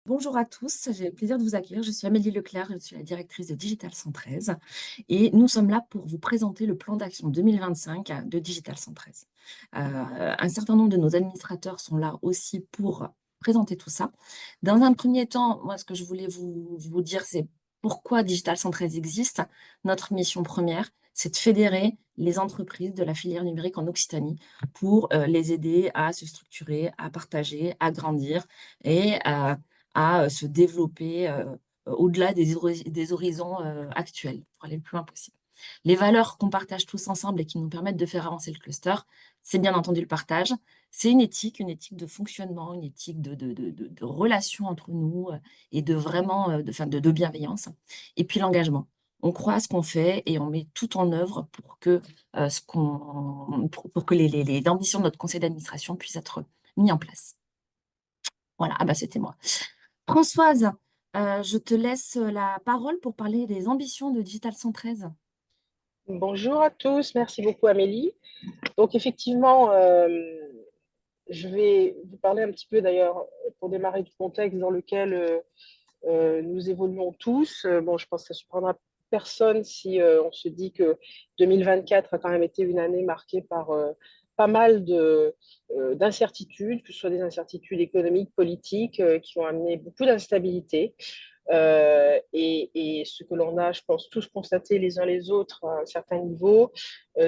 Bonjour à tous, j'ai le plaisir de vous accueillir. Je suis Amélie Leclerc, je suis la directrice de Digital 113 et nous sommes là pour vous présenter le plan d'action 2025 de Digital 113. Un certain nombre de nos administrateurs sont là aussi pour présenter tout ça. Dans un premier temps, moi, ce que je voulais vous dire, c'est pourquoi Digital 113 existe. Notre mission première, c'est de fédérer les entreprises de la filière numérique en Occitanie pour les aider à se structurer, à partager, à grandir et à se développer au-delà des horizons actuels, pour aller le plus loin possible. Les valeurs qu'on partage tous ensemble et qui nous permettent de faire avancer le cluster, c'est bien entendu le partage. C'est une éthique de fonctionnement, une éthique de relation entre nous et de vraiment de bienveillance. Et puis l'engagement. On croit à ce qu'on fait et on met tout en œuvre pour que, pour que les ambitions de notre conseil d'administration puissent être mis en place. Voilà, ah bah c'était moi. Françoise, je te laisse la parole pour parler des ambitions de Digital 113. Bonjour à tous, merci beaucoup Amélie. Donc effectivement, je vais vous parler un petit peu d'ailleurs pour démarrer du contexte dans lequel nous évoluons tous. Bon, je pense que ça ne surprendra personne si on se dit que 2024 a quand même été une année marquée par pas mal d'incertitudes, que ce soit des incertitudes économiques, politiques, qui ont amené beaucoup d'instabilité. Et ce que l'on a, je pense, tous constaté les uns les autres à un certain niveau,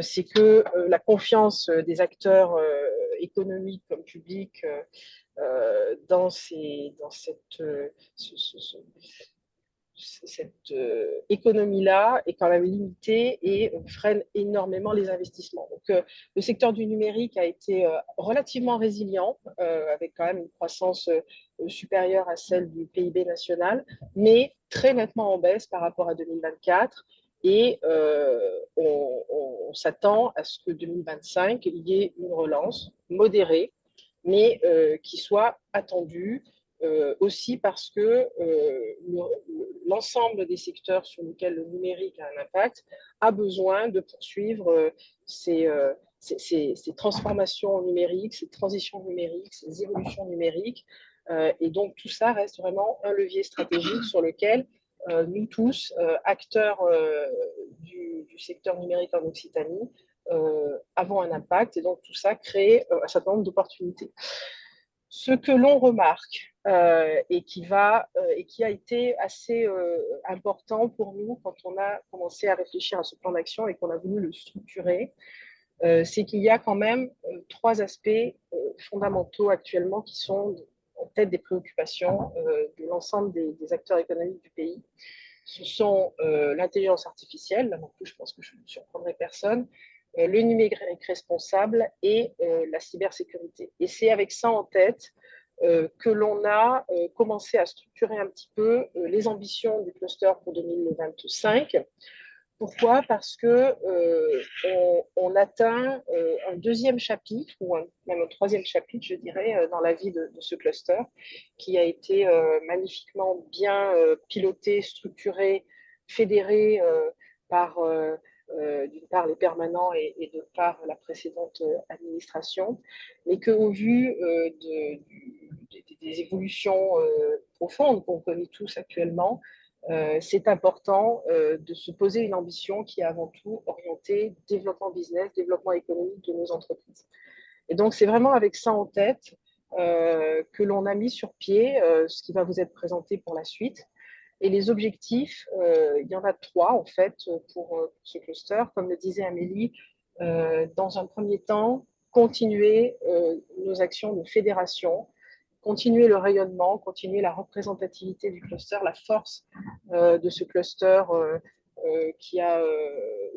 c'est que la confiance des acteurs économiques comme publics dans cette économie-là est quand même limitée et freine énormément les investissements. Donc, le secteur du numérique a été relativement résilient, avec quand même une croissance supérieure à celle du PIB national, mais très nettement en baisse par rapport à 2024. Et on s'attend à ce que 2025, il y ait une relance modérée, mais qui soit attendue aussi parce que l'ensemble des secteurs sur lesquels le numérique a un impact a besoin de poursuivre ces transformations numériques, ces transitions numériques, ces évolutions numériques. Et donc tout ça reste vraiment un levier stratégique sur lequel nous tous, acteurs du secteur numérique en Occitanie, avons un impact. Et donc tout ça crée un certain nombre d'opportunités. Ce que l'on remarque et qui a été assez important pour nous quand on a commencé à réfléchir à ce plan d'action et qu'on a voulu le structurer, c'est qu'il y a quand même trois aspects fondamentaux actuellement qui sont en tête des préoccupations de l'ensemble des acteurs économiques du pays. Ce sont l'intelligence artificielle, là non plus je pense que je ne surprendrai personne, le numérique responsable et la cybersécurité. Et c'est avec ça en tête que l'on a commencé à structurer un petit peu les ambitions du cluster pour 2025. Pourquoi? Parce que on atteint un deuxième chapitre, ou même un troisième chapitre, je dirais, dans la vie de ce cluster, qui a été magnifiquement bien piloté, structuré, fédéré par, d'une part, les permanents et d'autre part, la précédente administration, mais qu'au vu des évolutions profondes qu'on connaît tous actuellement, c'est important de se poser une ambition qui est avant tout orientée développement business, développement économique de nos entreprises. Et donc, c'est vraiment avec ça en tête que l'on a mis sur pied ce qui va vous être présenté pour la suite. Et les objectifs, il y en a trois en fait pour ce cluster. Comme le disait Amélie, dans un premier temps, continuer nos actions de fédération, continuer le rayonnement, continuer la représentativité du cluster, la force de ce cluster qui a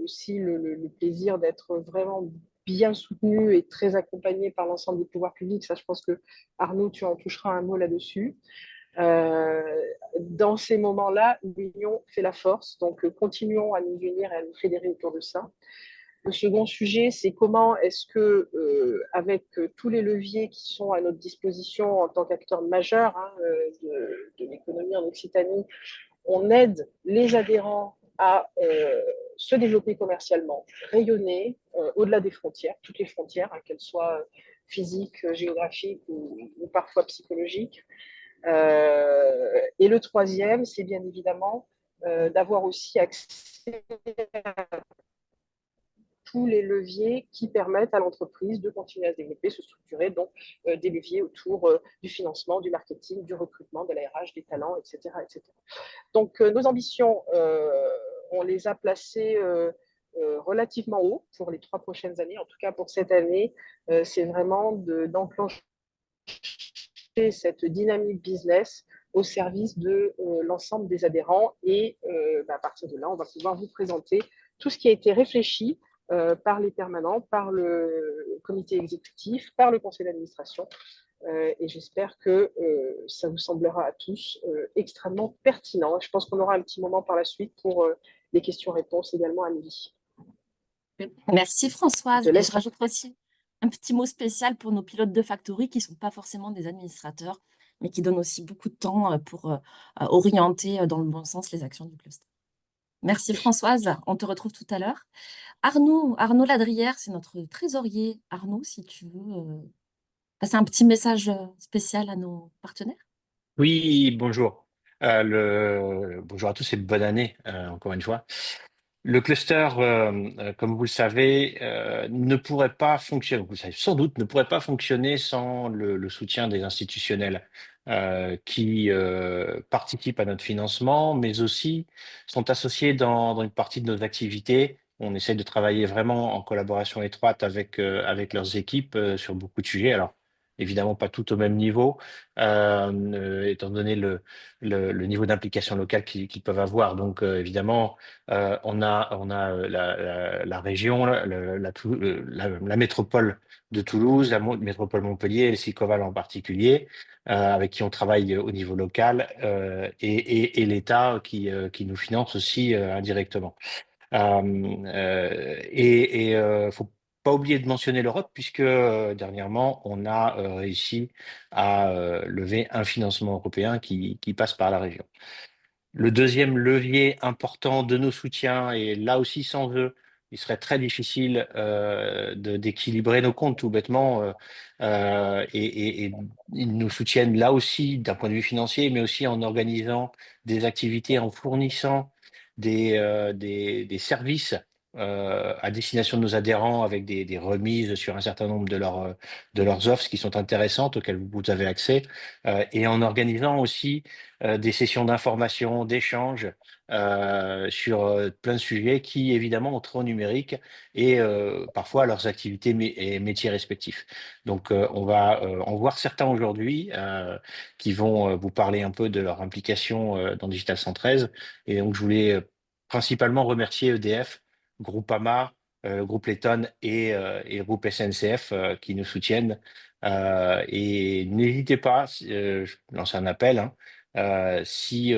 aussi le plaisir d'être vraiment bien soutenu et très accompagné par l'ensemble des pouvoirs publics. Ça, je pense que Arnaud, tu en toucheras un mot là-dessus. Euh, dans ces moments-là, l'union fait la force. Donc, continuons à nous unir et à nous fédérer autour de ça. Le second sujet, c'est comment est-ce que, avec tous les leviers qui sont à notre disposition en tant qu'acteur majeur de l'économie en Occitanie, on aide les adhérents à se développer commercialement, rayonner au-delà des frontières, toutes les frontières, qu'elles soient physiques, géographiques ou parfois psychologiques, Et le troisième, c'est bien évidemment d'avoir aussi accès tous les leviers qui permettent à l'entreprise de continuer à se développer, se structurer, donc des leviers autour du financement, du marketing, du recrutement, de la RH, des talents, etc. etc. Donc nos ambitions, on les a placées relativement haut pour les 3 prochaines années. En tout cas, pour cette année, c'est vraiment d'enclencher cette dynamique business au service de l'ensemble des adhérents. Et à partir de là, on va pouvoir vous présenter tout ce qui a été réfléchi par les permanents, par le comité exécutif, par le conseil d'administration. Et j'espère que ça vous semblera à tous extrêmement pertinent. Je pense qu'on aura un petit moment par la suite pour les questions-réponses également à midi. Merci Je te Françoise. Et je laisse. rajoute aussi un petit mot spécial pour nos pilotes de factory qui ne sont pas forcément des administrateurs, mais qui donnent aussi beaucoup de temps pour orienter dans le bon sens les actions du cluster. Merci Françoise, on te retrouve tout à l'heure. Arnaud Ladrière, c'est notre trésorier. Arnaud, si tu veux passer un petit message spécial à nos partenaires. Oui, bonjour. Bonjour à tous et bonne année, encore une fois. Le cluster, comme vous le savez, ne pourrait pas fonctionner, vous le savez sans doute, ne pourrait pas fonctionner sans le soutien des institutionnels qui participent à notre financement, mais aussi sont associés dans une partie de nos activités. On essaie de travailler vraiment en collaboration étroite avec leurs équipes sur beaucoup de sujets. Alors, évidemment, pas tout au même niveau, étant donné le niveau d'implication locale qu'ils peuvent avoir. Donc, évidemment, on a la région, la métropole de Toulouse, la métropole Montpellier et le Sicoval en particulier, avec qui on travaille au niveau local, et l'État qui nous finance aussi indirectement. Faut pas oublier de mentionner l'Europe, puisque dernièrement, on a réussi à lever un financement européen qui passe par la région. Le deuxième levier important de nos soutiens, et là aussi sans eux, il serait très difficile d'équilibrer nos comptes tout bêtement, et ils nous soutiennent là aussi d'un point de vue financier, mais aussi en organisant des activités, en fournissant des services à destination de nos adhérents avec des remises sur un certain nombre de leurs offres qui sont intéressantes, auxquelles vous avez accès, et en organisant aussi des sessions d'information, d'échange sur plein de sujets qui, évidemment, ont trop numérique et parfois leurs activités et métiers respectifs. Donc, on va en voir certains aujourd'hui qui vont vous parler un peu de leur implication dans Digital 113. Et donc, je voulais principalement remercier EDF, Groupama, Groupe Letton et le groupe SNCF qui nous soutiennent. Et n'hésitez pas, je lance un appel, hein, si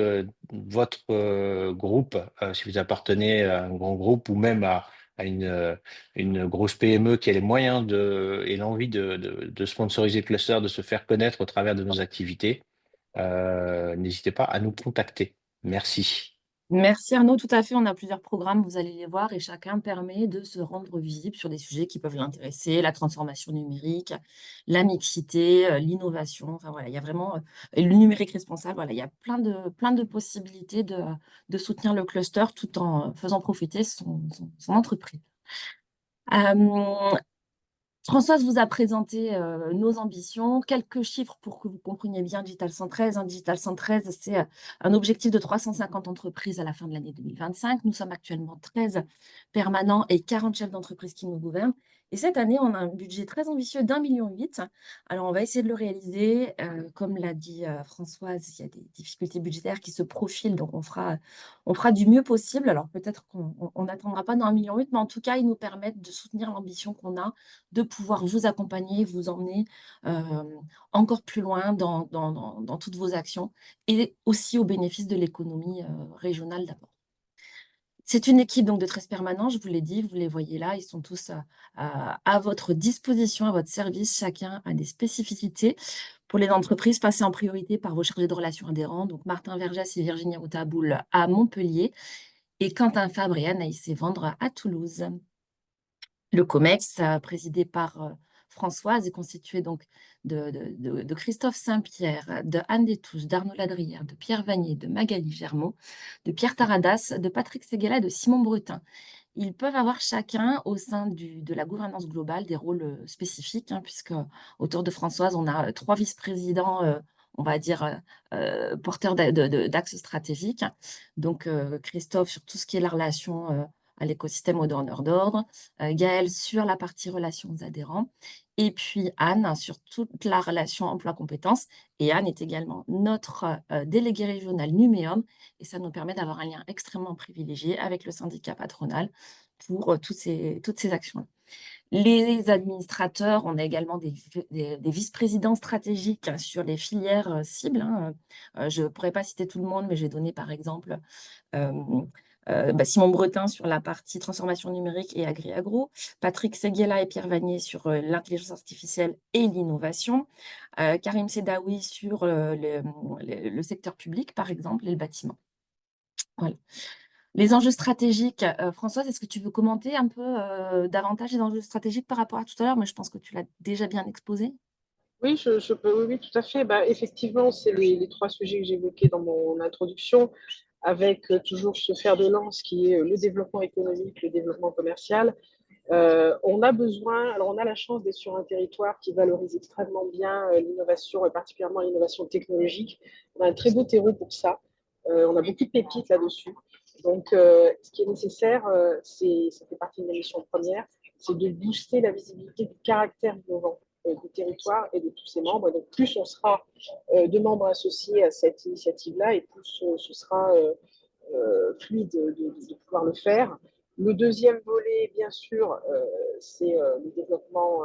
votre groupe, si vous appartenez à un grand groupe ou même à une grosse PME qui a les moyens et l'envie de sponsoriser Cluster, de se faire connaître au travers de nos activités, n'hésitez pas à nous contacter. Merci. Merci Arnaud, tout à fait. On a plusieurs programmes, vous allez les voir, et chacun permet de se rendre visible sur des sujets qui peuvent l'intéresser, la transformation numérique, la mixité, l'innovation. Enfin voilà, il y a vraiment et le numérique responsable. Voilà, il y a plein de possibilités de soutenir le cluster tout en faisant profiter son entreprise. Françoise vous a présenté nos ambitions, quelques chiffres pour que vous compreniez bien Digital 113. Digital 113, c'est un objectif de 350 entreprises à la fin de l'année 2025. Nous sommes actuellement 13 permanents et 40 chefs d'entreprise qui nous gouvernent. Et cette année, on a un budget très ambitieux d'1,8 million. Alors, on va essayer de le réaliser. Comme l'a dit Françoise, il y a des difficultés budgétaires qui se profilent, donc on fera du mieux possible. Alors, peut-être qu'on n'attendra pas dans 1,8 million, mais en tout cas, ils nous permettent de soutenir l'ambition qu'on a, de pouvoir vous accompagner, vous emmener encore plus loin dans toutes vos actions et aussi au bénéfice de l'économie régionale d'abord. C'est une équipe donc de 13 permanents, je vous l'ai dit, vous les voyez là, ils sont tous à votre disposition, à votre service. Chacun a des spécificités. Pour les entreprises, passez en priorité par vos chargés de relations adhérents, donc Martin Vergès et Virginie Routaboul à Montpellier et Quentin Fabre et Anaïs Evendre à Toulouse. Le COMEX, présidé par Françoise est constituée donc de Christophe Saint-Pierre, de Anne Destouches, d'Arnaud Ladrière, de Pierre Vanier, de Magali Germaud, de Pierre Taradas, de Patrick Séguéla et de Simon Bretin. Ils peuvent avoir chacun au sein de la gouvernance globale des rôles spécifiques, hein, puisque autour de Françoise, on a 3 vice-présidents, on va dire, porteurs d'axes stratégiques. Donc, Christophe sur tout ce qui est la relation à l'écosystème aux donneurs d'ordre, Gaël sur la partie relations aux adhérents, et puis Anne sur toute la relation emploi-compétences. Et Anne est également notre déléguée régionale Numéum, et ça nous permet d'avoir un lien extrêmement privilégié avec le syndicat patronal pour toutes ces actions. Les administrateurs, on a également des vice-présidents stratégiques sur les filières cibles, hein. Je ne pourrais pas citer tout le monde, mais j'ai donné par exemple Simon Bretin sur la partie transformation numérique et agri-agro, Patrick Séguéla et Pierre Vanier sur l'intelligence artificielle et l'innovation, Karim Sedawi sur le secteur public, par exemple, et le bâtiment. Voilà. Les enjeux stratégiques, Françoise, est-ce que tu veux commenter un peu davantage les enjeux stratégiques par rapport à tout à l'heure? Mais je pense que tu l'as déjà bien exposé. Oui, je peux, oui, oui, tout à fait. Effectivement, c'est les 3 sujets que j'évoquais dans mon introduction, avec toujours ce fer de lance qui est le développement économique, le développement commercial. On a besoin, alors on a la chance d'être sur un territoire qui valorise extrêmement bien l'innovation, et particulièrement l'innovation technologique. On a un très beau terreau pour ça. On a beaucoup de pépites là-dessus. Donc, ce qui est nécessaire, ça fait partie de ma mission première, c'est de booster la visibilité du caractère innovant du territoire et de tous ses membres. Donc, plus on sera de membres associés à cette initiative-là, et plus ce sera fluide de pouvoir le faire. Le deuxième volet, bien sûr, c'est le développement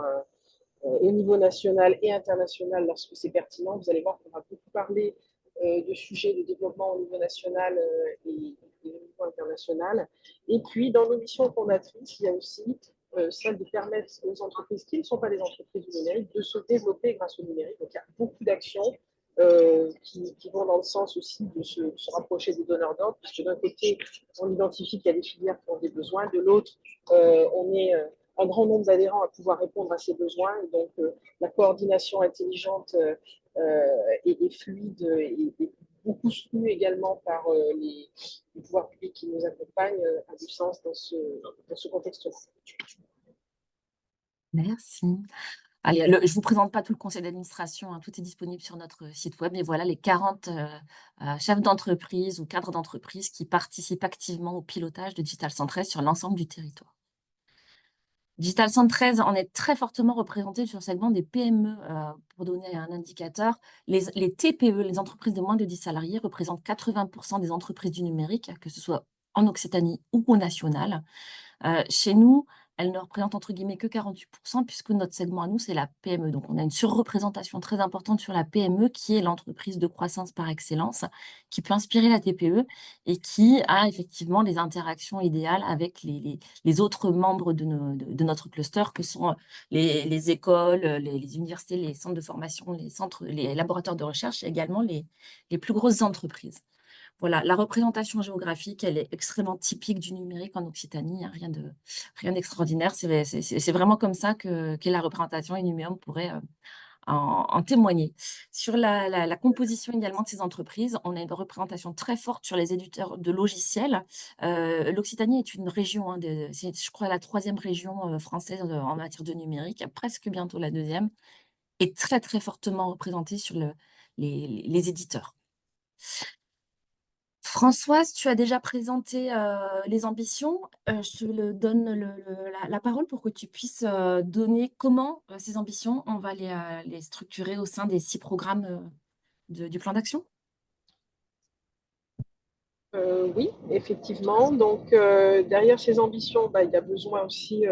au niveau national et international lorsque c'est pertinent. Vous allez voir qu'on va beaucoup parler de sujets de développement au niveau national et au niveau international. Et puis, dans nos missions fondatrices, il y a aussi celle de permettre aux entreprises qui ne sont pas des entreprises du numérique de se développer grâce au numérique. Donc, il y a beaucoup d'actions qui vont dans le sens aussi de se rapprocher des donneurs d'ordre, puisque d'un côté, on identifie qu'il y a des filières qui ont des besoins, de l'autre, on est un grand nombre d'adhérents à pouvoir répondre à ces besoins. Et donc, la coordination intelligente et fluide et beaucoup soutenue également par les pouvoirs publics qui nous accompagnent a du sens dans ce contexte-là. Merci. Allez, je ne vous présente pas tout le conseil d'administration, hein, tout est disponible sur notre site web, mais voilà les 40 chefs d'entreprise ou cadres d'entreprise qui participent activement au pilotage de Digital 113 sur l'ensemble du territoire. Digital 113 en est très fortement représenté sur le segment des PME. Pour donner un indicateur, les TPE, les entreprises de moins de 10 salariés, représentent 80% des entreprises du numérique, que ce soit en Occitanie ou au national. Chez nous, elle ne représente entre guillemets que 48% puisque notre segment à nous, c'est la PME. Donc, on a une surreprésentation très importante sur la PME qui est l'entreprise de croissance par excellence, qui peut inspirer la TPE et qui a effectivement les interactions idéales avec les autres membres de notre cluster que sont les écoles, les universités, les centres de formation, les laboratoires de recherche et également les plus grosses entreprises. Voilà, la représentation géographique, elle est extrêmement typique du numérique en Occitanie, hein, rien d'extraordinaire. C'est vraiment comme ça qu'est la représentation et Numéum pourrait en témoigner. Sur la composition également de ces entreprises, on a une représentation très forte sur les éditeurs de logiciels. L'Occitanie est une région, hein, c'est, je crois, la 3e région française en matière de numérique, presque bientôt la 2e, et très, très fortement représentée sur les éditeurs. Françoise, tu as déjà présenté les ambitions. Je te donne la parole pour que tu puisses donner comment ces ambitions, on va les structurer au sein des 6 programmes du plan d'action. Oui, effectivement. Donc, derrière ces ambitions, il y a besoin aussi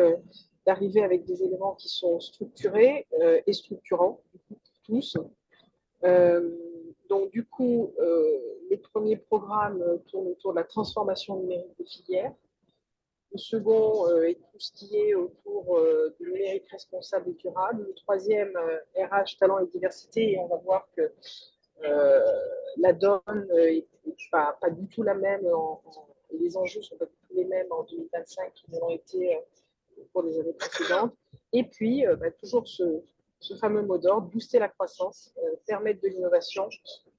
d'arriver avec des éléments qui sont structurés et structurants pour tous. Donc, du coup, les premiers programmes tournent autour de la transformation numérique des filières. Le second est tout ce qui est autour du numérique responsable et durable. Le troisième, RH, talent et diversité. Et on va voir que la donne n'est pas du tout la même, et les enjeux ne sont pas du tout les mêmes en 2025 qu'ils l'ont été au cours des années précédentes. Et puis, toujours ce fameux mot d'ordre, booster la croissance, permettre de l'innovation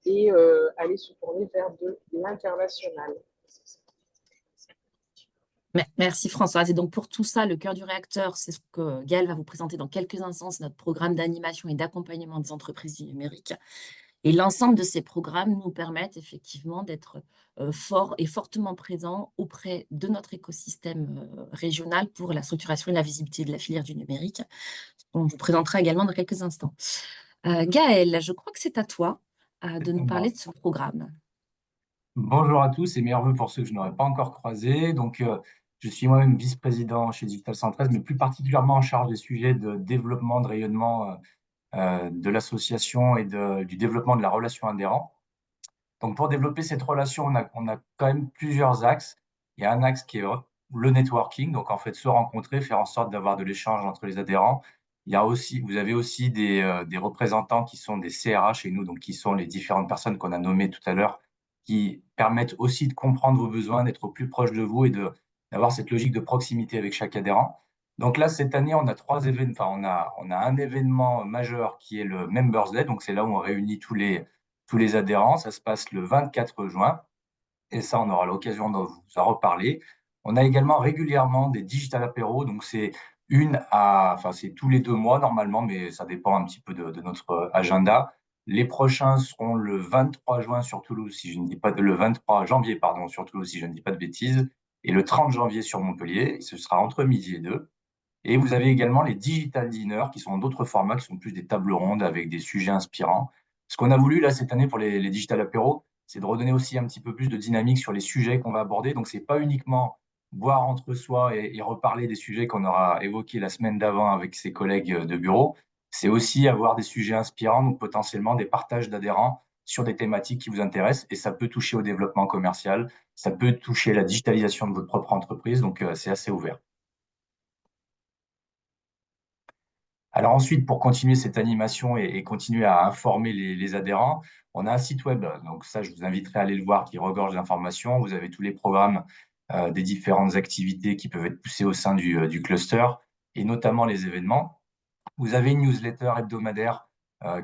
et aller se tourner vers de l'international. Merci Françoise. Et donc pour tout ça, le cœur du réacteur, c'est ce que Gaëlle va vous présenter dans quelques instants, c'est notre programme d'animation et d'accompagnement des entreprises du numérique. Et l'ensemble de ces programmes nous permettent effectivement d'être forts et fortement présents auprès de notre écosystème régional pour la structuration et la visibilité de la filière du numérique. On vous présentera également dans quelques instants. Gaëlle, je crois que c'est à toi de nous parler de ce programme. Bonjour à tous et meilleurs vœux pour ceux que je n'aurais pas encore croisés. Donc, je suis moi-même vice-président chez Digital 113, mais plus particulièrement en charge des sujets de développement, de rayonnement de l'association et du développement de la relation adhérent. Donc, pour développer cette relation, on a quand même plusieurs axes. Il y a un axe qui est le networking, donc en fait se rencontrer, faire en sorte d'avoir de l'échange entre les adhérents. Il y a aussi, vous avez aussi des représentants qui sont des CRA chez nous, donc qui sont les différentes personnes qu'on a nommées tout à l'heure, qui permettent aussi de comprendre vos besoins, d'être au plus proche de vous et d'avoir cette logique de proximité avec chaque adhérent. Donc là, cette année, on a trois événements, enfin, on a un événement majeur qui est le Members Day, donc c'est là où on réunit tous les adhérents. Ça se passe le 24 juin. Et ça, on aura l'occasion de vous en reparler. On a également régulièrement des digital apéros. Donc, c'est tous les 2 mois normalement, mais ça dépend un petit peu de notre agenda. Les prochains seront le 23 juin sur Toulouse, si je ne dis pas le 23 janvier, pardon, sur Toulouse, si je ne dis pas de bêtises, et le 30 janvier sur Montpellier. Ce sera entre midi et 2. Et vous avez également les digital dinners, qui sont d'autres formats, qui sont plus des tables rondes avec des sujets inspirants. Ce qu'on a voulu là cette année pour les digital apéros, c'est de redonner aussi un petit peu plus de dynamique sur les sujets qu'on va aborder. Donc, c'est pas uniquement boire entre soi et reparler des sujets qu'on aura évoqués la semaine d'avant avec ses collègues de bureau. C'est aussi avoir des sujets inspirants, donc potentiellement des partages d'adhérents sur des thématiques qui vous intéressent. Et ça peut toucher au développement commercial, ça peut toucher la digitalisation de votre propre entreprise. Donc, c'est assez ouvert. Alors ensuite, pour continuer cette animation et continuer à informer les adhérents, on a un site web. Donc ça, je vous inviterai à aller le voir, qui regorge d'informations. Vous avez tous les programmes des différentes activités qui peuvent être poussées au sein du cluster, et notamment les événements. Vous avez une newsletter hebdomadaire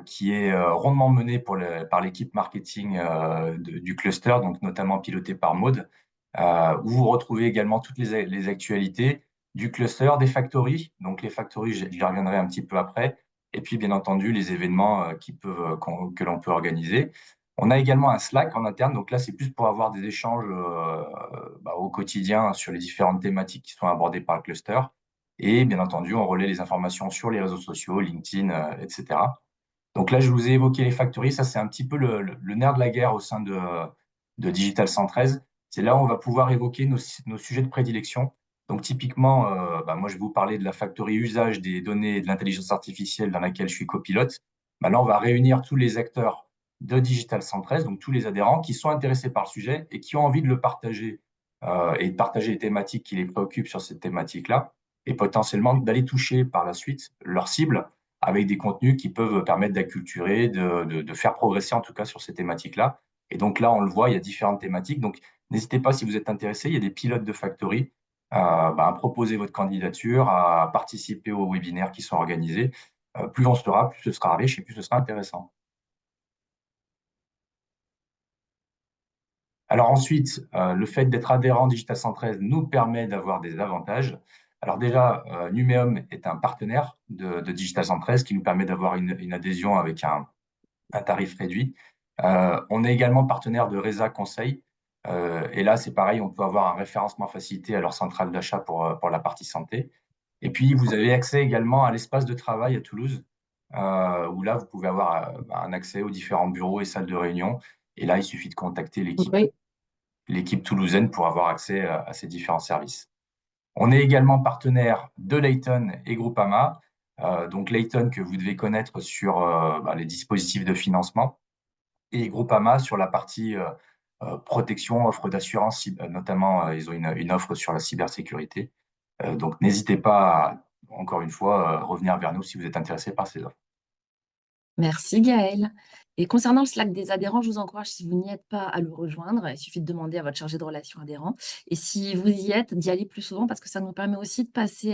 qui est rondement menée par l'équipe marketing du cluster, donc notamment pilotée par Maud, où vous retrouvez également toutes les actualités du cluster, des factories. Donc les factories, j'y reviendrai un petit peu après. Et puis, bien entendu, les événements que l'on peut organiser. On a également un Slack en interne. Donc là, c'est plus pour avoir des échanges au quotidien sur les différentes thématiques qui sont abordées par le cluster. Et bien entendu, on relaie les informations sur les réseaux sociaux, LinkedIn, etc. Donc là, je vous ai évoqué les factories. Ça, c'est un petit peu le nerf de la guerre au sein de Digital 113. C'est là où on va pouvoir évoquer nos sujets de prédilection. Donc typiquement, moi, je vais vous parler de la factory usage des données et de l'intelligence artificielle dans laquelle je suis copilote. Là, on va réunir tous les acteurs de Digital 113, donc tous les adhérents qui sont intéressés par le sujet et qui ont envie de le partager et de partager les thématiques qui les préoccupent sur cette thématique-là, et potentiellement d'aller toucher par la suite leur cible avec des contenus qui peuvent permettre d'acculturer, de faire progresser en tout cas sur ces thématiques-là. Et donc là, on le voit, il y a différentes thématiques. Donc n'hésitez pas, si vous êtes intéressé, il y a des pilotes de factory à proposer votre candidature, à participer aux webinaires qui sont organisés. Plus on sera, plus ce sera riche et plus ce sera intéressant. Alors ensuite, le fait d'être adhérent Digital 113 nous permet d'avoir des avantages. Alors déjà, Numéum est un partenaire de Digital 113 qui nous permet d'avoir une adhésion avec un tarif réduit. On est également partenaire de Reza Conseil. Et là, c'est pareil, on peut avoir un référencement facilité à leur centrale d'achat pour la partie santé. Et puis, vous avez accès également à l'espace de travail à Toulouse, où là, vous pouvez avoir un accès aux différents bureaux et salles de réunion. Et là, il suffit de contacter Oui. l'équipe toulousaine pour avoir accès à ces différents services. On est également partenaire de Layton et Groupama. Donc Layton que vous devez connaître sur les dispositifs de financement, et Groupama sur la partie protection, offre d'assurance, notamment ils ont une offre sur la cybersécurité. Donc n'hésitez pas, encore une fois, revenir vers nous si vous êtes intéressé par ces offres. Merci Gaëlle. Et concernant le Slack des adhérents, je vous encourage, si vous n'y êtes pas, à le rejoindre. Il suffit de demander à votre chargé de relations adhérents. Et si vous y êtes, d'y aller plus souvent parce que ça nous permet aussi de passer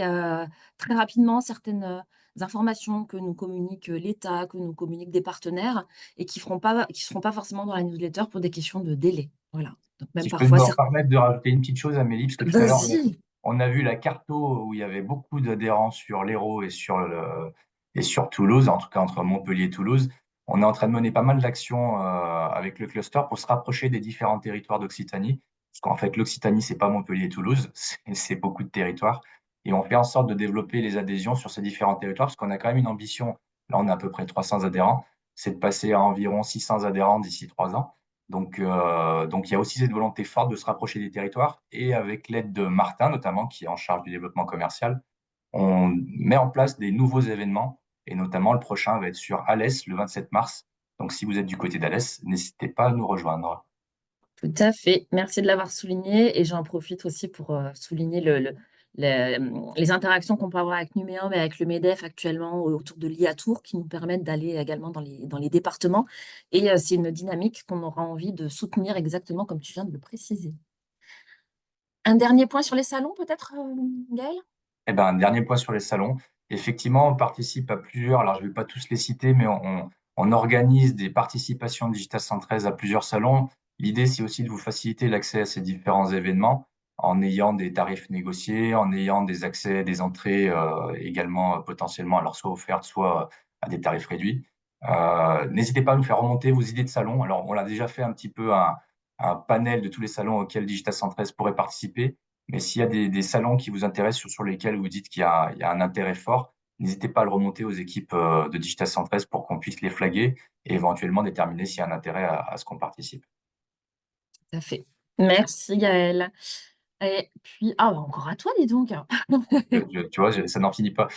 très rapidement certaines informations que nous communique l'État, que nous communiquent des partenaires et qui seront pas forcément dans la newsletter pour des questions de délai. Voilà. Donc Si même je peux me parfois, permettre de rajouter une petite chose, Amélie, parce que tout à l'heure, vas-y. on a vu la carto où il y avait beaucoup d'adhérents sur l'Hérault et sur Toulouse, en tout cas entre Montpellier et Toulouse. On est en train de mener pas mal d'actions avec le cluster pour se rapprocher des différents territoires d'Occitanie. Parce qu'en fait, l'Occitanie, c'est pas Montpellier et Toulouse, c'est beaucoup de territoires. Et on fait en sorte de développer les adhésions sur ces différents territoires, parce qu'on a quand même une ambition. Là, on a à peu près 300 adhérents. C'est de passer à environ 600 adhérents d'ici 3 ans. Donc, il y a aussi cette volonté forte de se rapprocher des territoires. Et avec l'aide de Martin, notamment, qui est en charge du développement commercial, on met en place des nouveaux événements. Et notamment, le prochain va être sur Alès, le 27 mars. Donc, si vous êtes du côté d'Alès, n'hésitez pas à nous rejoindre. Tout à fait. Merci de l'avoir souligné. Et j'en profite aussi pour souligner les interactions qu'on peut avoir avec Numéum et avec le MEDEF actuellement autour de l'IATour qui nous permettent d'aller également dans les départements. Et c'est une dynamique qu'on aura envie de soutenir exactement comme tu viens de le préciser. Un dernier point sur les salons, peut-être, Gaël? Eh ben, un dernier point sur les salons. Effectivement, on participe à plusieurs, alors je ne vais pas tous les citer, mais on organise des participations Digital 113 à plusieurs salons. L'idée, c'est aussi de vous faciliter l'accès à ces différents événements en ayant des tarifs négociés, en ayant des accès, des entrées également potentiellement, alors soit offertes, soit à des tarifs réduits. N'hésitez pas à nous faire remonter vos idées de salon. Alors, on l'a déjà fait un petit peu un panel de tous les salons auxquels Digital 113 pourrait participer. Mais s'il y a des salons qui vous intéressent sur lesquels vous dites qu'il y a un intérêt fort, n'hésitez pas à le remonter aux équipes de Digital 113 pour qu'on puisse les flaguer et éventuellement déterminer s'il y a un intérêt à ce qu'on participe. Tout à fait. Merci, Gaël. Et puis, bah, encore à toi, dis donc. Tu vois, ça n'en finit pas.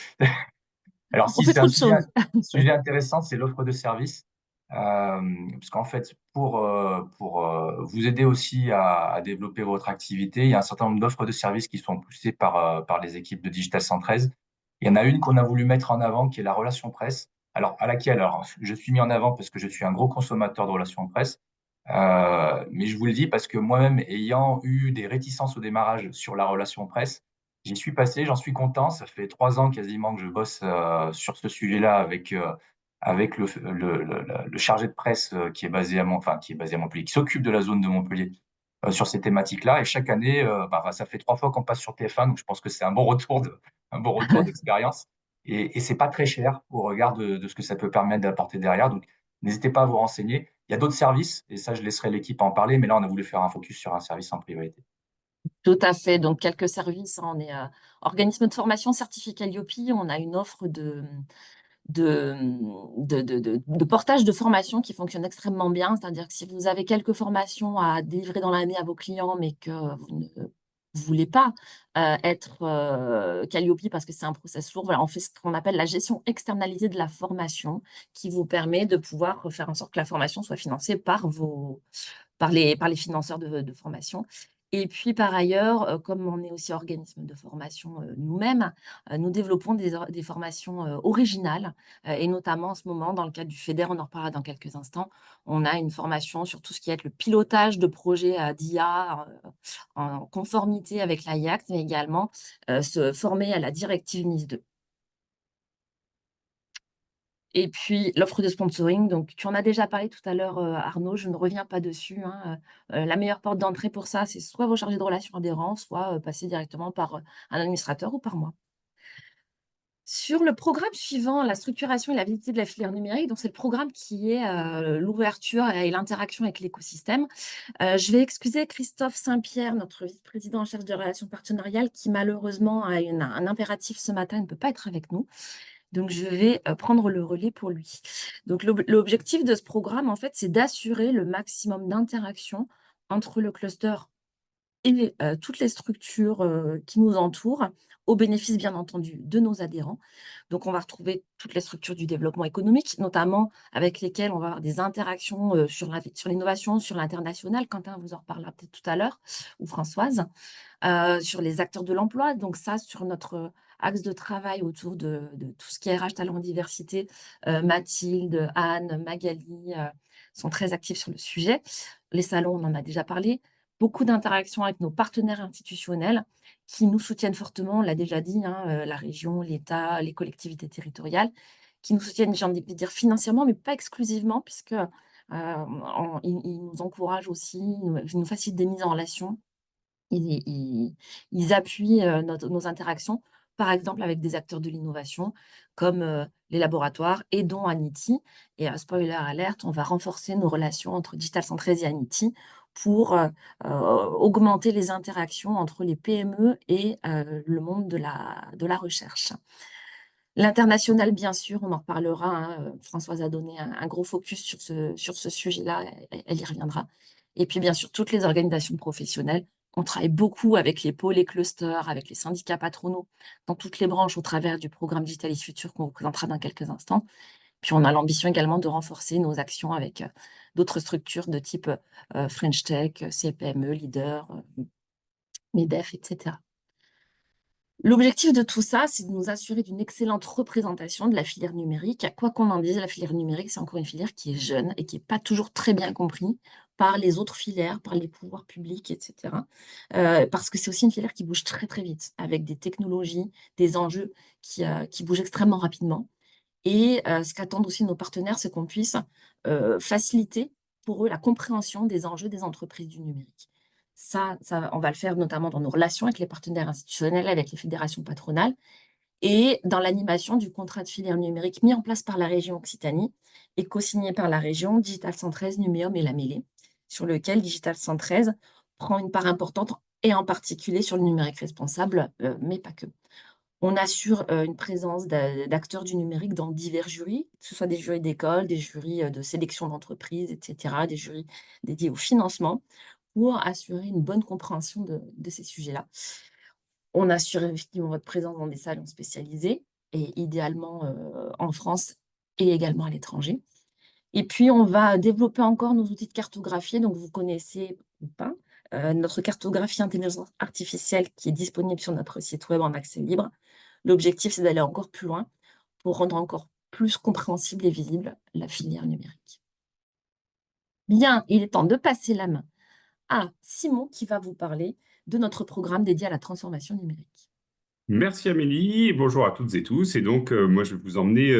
Alors, On si fait c'est un trop de choses. sujet intéressant, c'est l'offre de service. Parce qu'en fait, pour vous aider aussi à développer votre activité, il y a un certain nombre d'offres de services qui sont poussées par les équipes de Digital 113. Il y en a une qu'on a voulu mettre en avant, qui est la relation presse. Alors, à laquelle alors, je suis mis en avant parce que je suis un gros consommateur de relations presse. Mais je vous le dis parce que moi-même, ayant eu des réticences au démarrage sur la relation presse, j'y suis passé, j'en suis content. Ça fait 3 ans quasiment que je bosse sur ce sujet-là avec le chargé de presse qui est basé qui est basé à Montpellier, qui s'occupe de la zone de Montpellier sur ces thématiques-là. Et chaque année, ça fait 3 fois qu'on passe sur TF1, donc je pense que c'est un bon retour d'expérience. Et c'est pas très cher au regard de ce que ça peut permettre d'apporter derrière. Donc, n'hésitez pas à vous renseigner. Il y a d'autres services, et ça, je laisserai l'équipe en parler, mais là, on a voulu faire un focus sur un service en priorité. Tout à fait. Donc, quelques services, hein. On est organisme de formation certifié Calliope. On a une offre de, de portage de formation qui fonctionne extrêmement bien. C'est-à-dire que si vous avez quelques formations à délivrer dans l'année à vos clients, mais que vous ne voulez pas être Calliope parce que c'est un process lourd, voilà, on fait ce qu'on appelle la gestion externalisée de la formation qui vous permet de pouvoir faire en sorte que la formation soit financée par les financeurs de formation. Et puis, par ailleurs, comme on est aussi organisme de formation nous-mêmes, nous développons des formations originales. Et notamment en ce moment, dans le cadre du FEDER, on en reparlera dans quelques instants, on a une formation sur tout ce qui est le pilotage de projets d'IA en conformité avec la IACT, mais également se former à la directive NIS2. Et puis, l'offre de sponsoring, donc tu en as déjà parlé tout à l'heure, Arnaud, je ne reviens pas dessus, hein. La meilleure porte d'entrée pour ça, c'est soit vos chargés de relations adhérents, soit passer directement par un administrateur ou par moi. Sur le programme suivant, la structuration et la visibilité de la filière numérique, donc c'est le programme qui est l'ouverture et l'interaction avec l'écosystème. Je vais excuser Christophe Saint-Pierre, notre vice-président en charge des relations partenariales, qui malheureusement a un impératif ce matin, il ne peut pas être avec nous. Donc, je vais prendre le relais pour lui. Donc, l'objectif de ce programme, en fait, c'est d'assurer le maximum d'interaction entre le cluster et toutes les structures qui nous entourent, au bénéfice, bien entendu, de nos adhérents. Donc, on va retrouver toutes les structures du développement économique, notamment avec lesquelles on va avoir des interactions sur l'innovation, sur l'international. Quentin vous en reparlera peut-être tout à l'heure, ou Françoise. Sur les acteurs de l'emploi, donc ça, sur notre axes de travail autour de tout ce qui est RH talent diversité. Mathilde, Anne, Magali sont très actives sur le sujet. Les salons, on en a déjà parlé. Beaucoup d'interactions avec nos partenaires institutionnels qui nous soutiennent fortement, on l'a déjà dit, hein, la région, l'État, les collectivités territoriales, qui nous soutiennent, j'ai envie de dire financièrement, mais pas exclusivement, puisque ils nous encouragent aussi, ils nous facilitent des mises en relation. Ils appuient nos interactions, par exemple avec des acteurs de l'innovation comme les laboratoires et dont Anity. Et spoiler alert, on va renforcer nos relations entre Digital 113 et Anity pour augmenter les interactions entre les PME et le monde de la recherche. L'international, bien sûr, on en reparlera, hein, Françoise a donné un gros focus sur ce sujet-là, elle y reviendra. Et puis, bien sûr, toutes les organisations professionnelles. On travaille beaucoup avec les pôles et clusters, avec les syndicats patronaux, dans toutes les branches au travers du programme Digitalis Future qu'on vous présentera dans quelques instants. Puis, on a l'ambition également de renforcer nos actions avec d'autres structures de type French Tech, CPME, Leader, MEDEF, etc. L'objectif de tout ça, c'est de nous assurer d'une excellente représentation de la filière numérique. Quoi qu'on en dise, la filière numérique, c'est encore une filière qui est jeune et qui n'est pas toujours très bien comprise par les autres filières, par les pouvoirs publics, etc. Parce que c'est aussi une filière qui bouge très très vite, avec des technologies, des enjeux qui bougent extrêmement rapidement. Et ce qu'attendent aussi nos partenaires, c'est qu'on puisse faciliter pour eux la compréhension des enjeux des entreprises du numérique. Ça, on va le faire notamment dans nos relations avec les partenaires institutionnels, avec les fédérations patronales, et dans l'animation du contrat de filière numérique mis en place par la région Occitanie et co-signé par la région Digital 113, Numéum et la Mêlée, sur lequel Digital 113 prend une part importante, et en particulier sur le numérique responsable, mais pas que. On assure une présence d'acteurs du numérique dans divers jurys, que ce soit des jurys d'école, des jurys de sélection d'entreprise, etc., des jurys dédiés au financement, pour assurer une bonne compréhension de ces sujets-là. On assure effectivement votre présence dans des salons spécialisés, et idéalement en France et également à l'étranger. Et puis, on va développer encore nos outils de cartographie, donc vous connaissez ou pas, notre cartographie intelligence artificielle qui est disponible sur notre site web en accès libre. L'objectif, c'est d'aller encore plus loin pour rendre encore plus compréhensible et visible la filière numérique. Bien, il est temps de passer la main à Simon qui va vous parler de notre programme dédié à la transformation numérique. Merci Amélie, et bonjour à toutes et tous. Et donc, moi, je vais vous emmener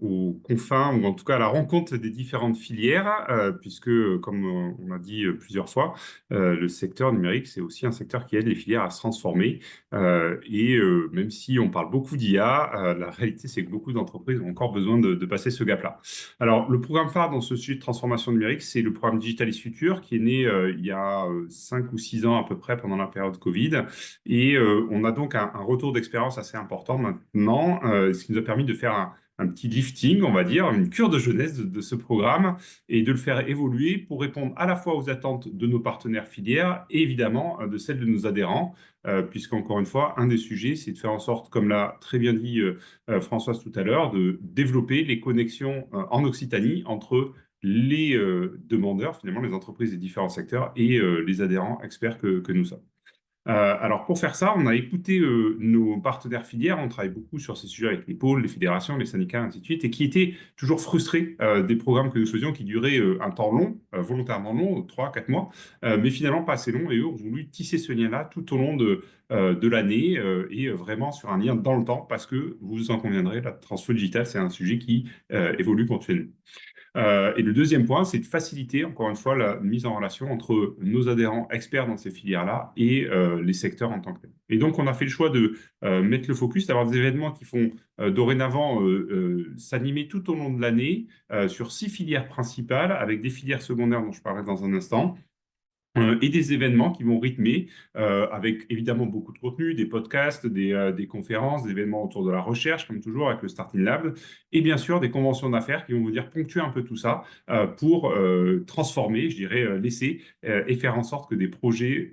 aux confins, ou en tout cas à la rencontre des différentes filières, puisque, comme on a dit plusieurs fois, le secteur numérique, c'est aussi un secteur qui aide les filières à se transformer. Même si on parle beaucoup d'IA, la réalité, c'est que beaucoup d'entreprises ont encore besoin de passer ce gap-là. Alors, le programme phare dans ce sujet de transformation numérique, c'est le programme Digitalis Future, qui est né il y a 5 ou 6 ans à peu près, pendant la période Covid. Et on a donc un retour d'expérience assez important maintenant, ce qui nous a permis de faire un petit lifting, on va dire, une cure de jeunesse de ce programme, et de le faire évoluer pour répondre à la fois aux attentes de nos partenaires filières et évidemment de celles de nos adhérents, puisqu'encore une fois, un des sujets, c'est de faire en sorte, comme l'a très bien dit Françoise tout à l'heure, de développer les connexions en Occitanie entre les demandeurs, finalement les entreprises des différents secteurs, et les adhérents experts que nous sommes. Alors pour faire ça, on a écouté nos partenaires filières, on travaille beaucoup sur ces sujets avec les pôles, les fédérations, les syndicats, ainsi de suite, et qui étaient toujours frustrés des programmes que nous faisions qui duraient un temps long, volontairement long, 3-4 mois, mais finalement pas assez long, et eux ont voulu tisser ce lien-là tout au long de l'année, et vraiment sur un lien dans le temps, parce que vous en conviendrez, la transfo digitale, c'est un sujet qui évolue continuellement. Et le deuxième point, c'est de faciliter, encore une fois, la mise en relation entre nos adhérents experts dans ces filières-là et les secteurs en tant que tels. Et donc, on a fait le choix de mettre le focus, d'avoir des événements qui font dorénavant s'animer tout au long de l'année sur 6 filières principales, avec des filières secondaires dont je parlerai dans un instant. Et des événements qui vont rythmer avec évidemment beaucoup de contenu, des podcasts, des conférences, des événements autour de la recherche, comme toujours avec le Starting Lab, et bien sûr des conventions d'affaires qui vont vous dire ponctuer un peu tout ça pour transformer, je dirais, laisser et faire en sorte que des projets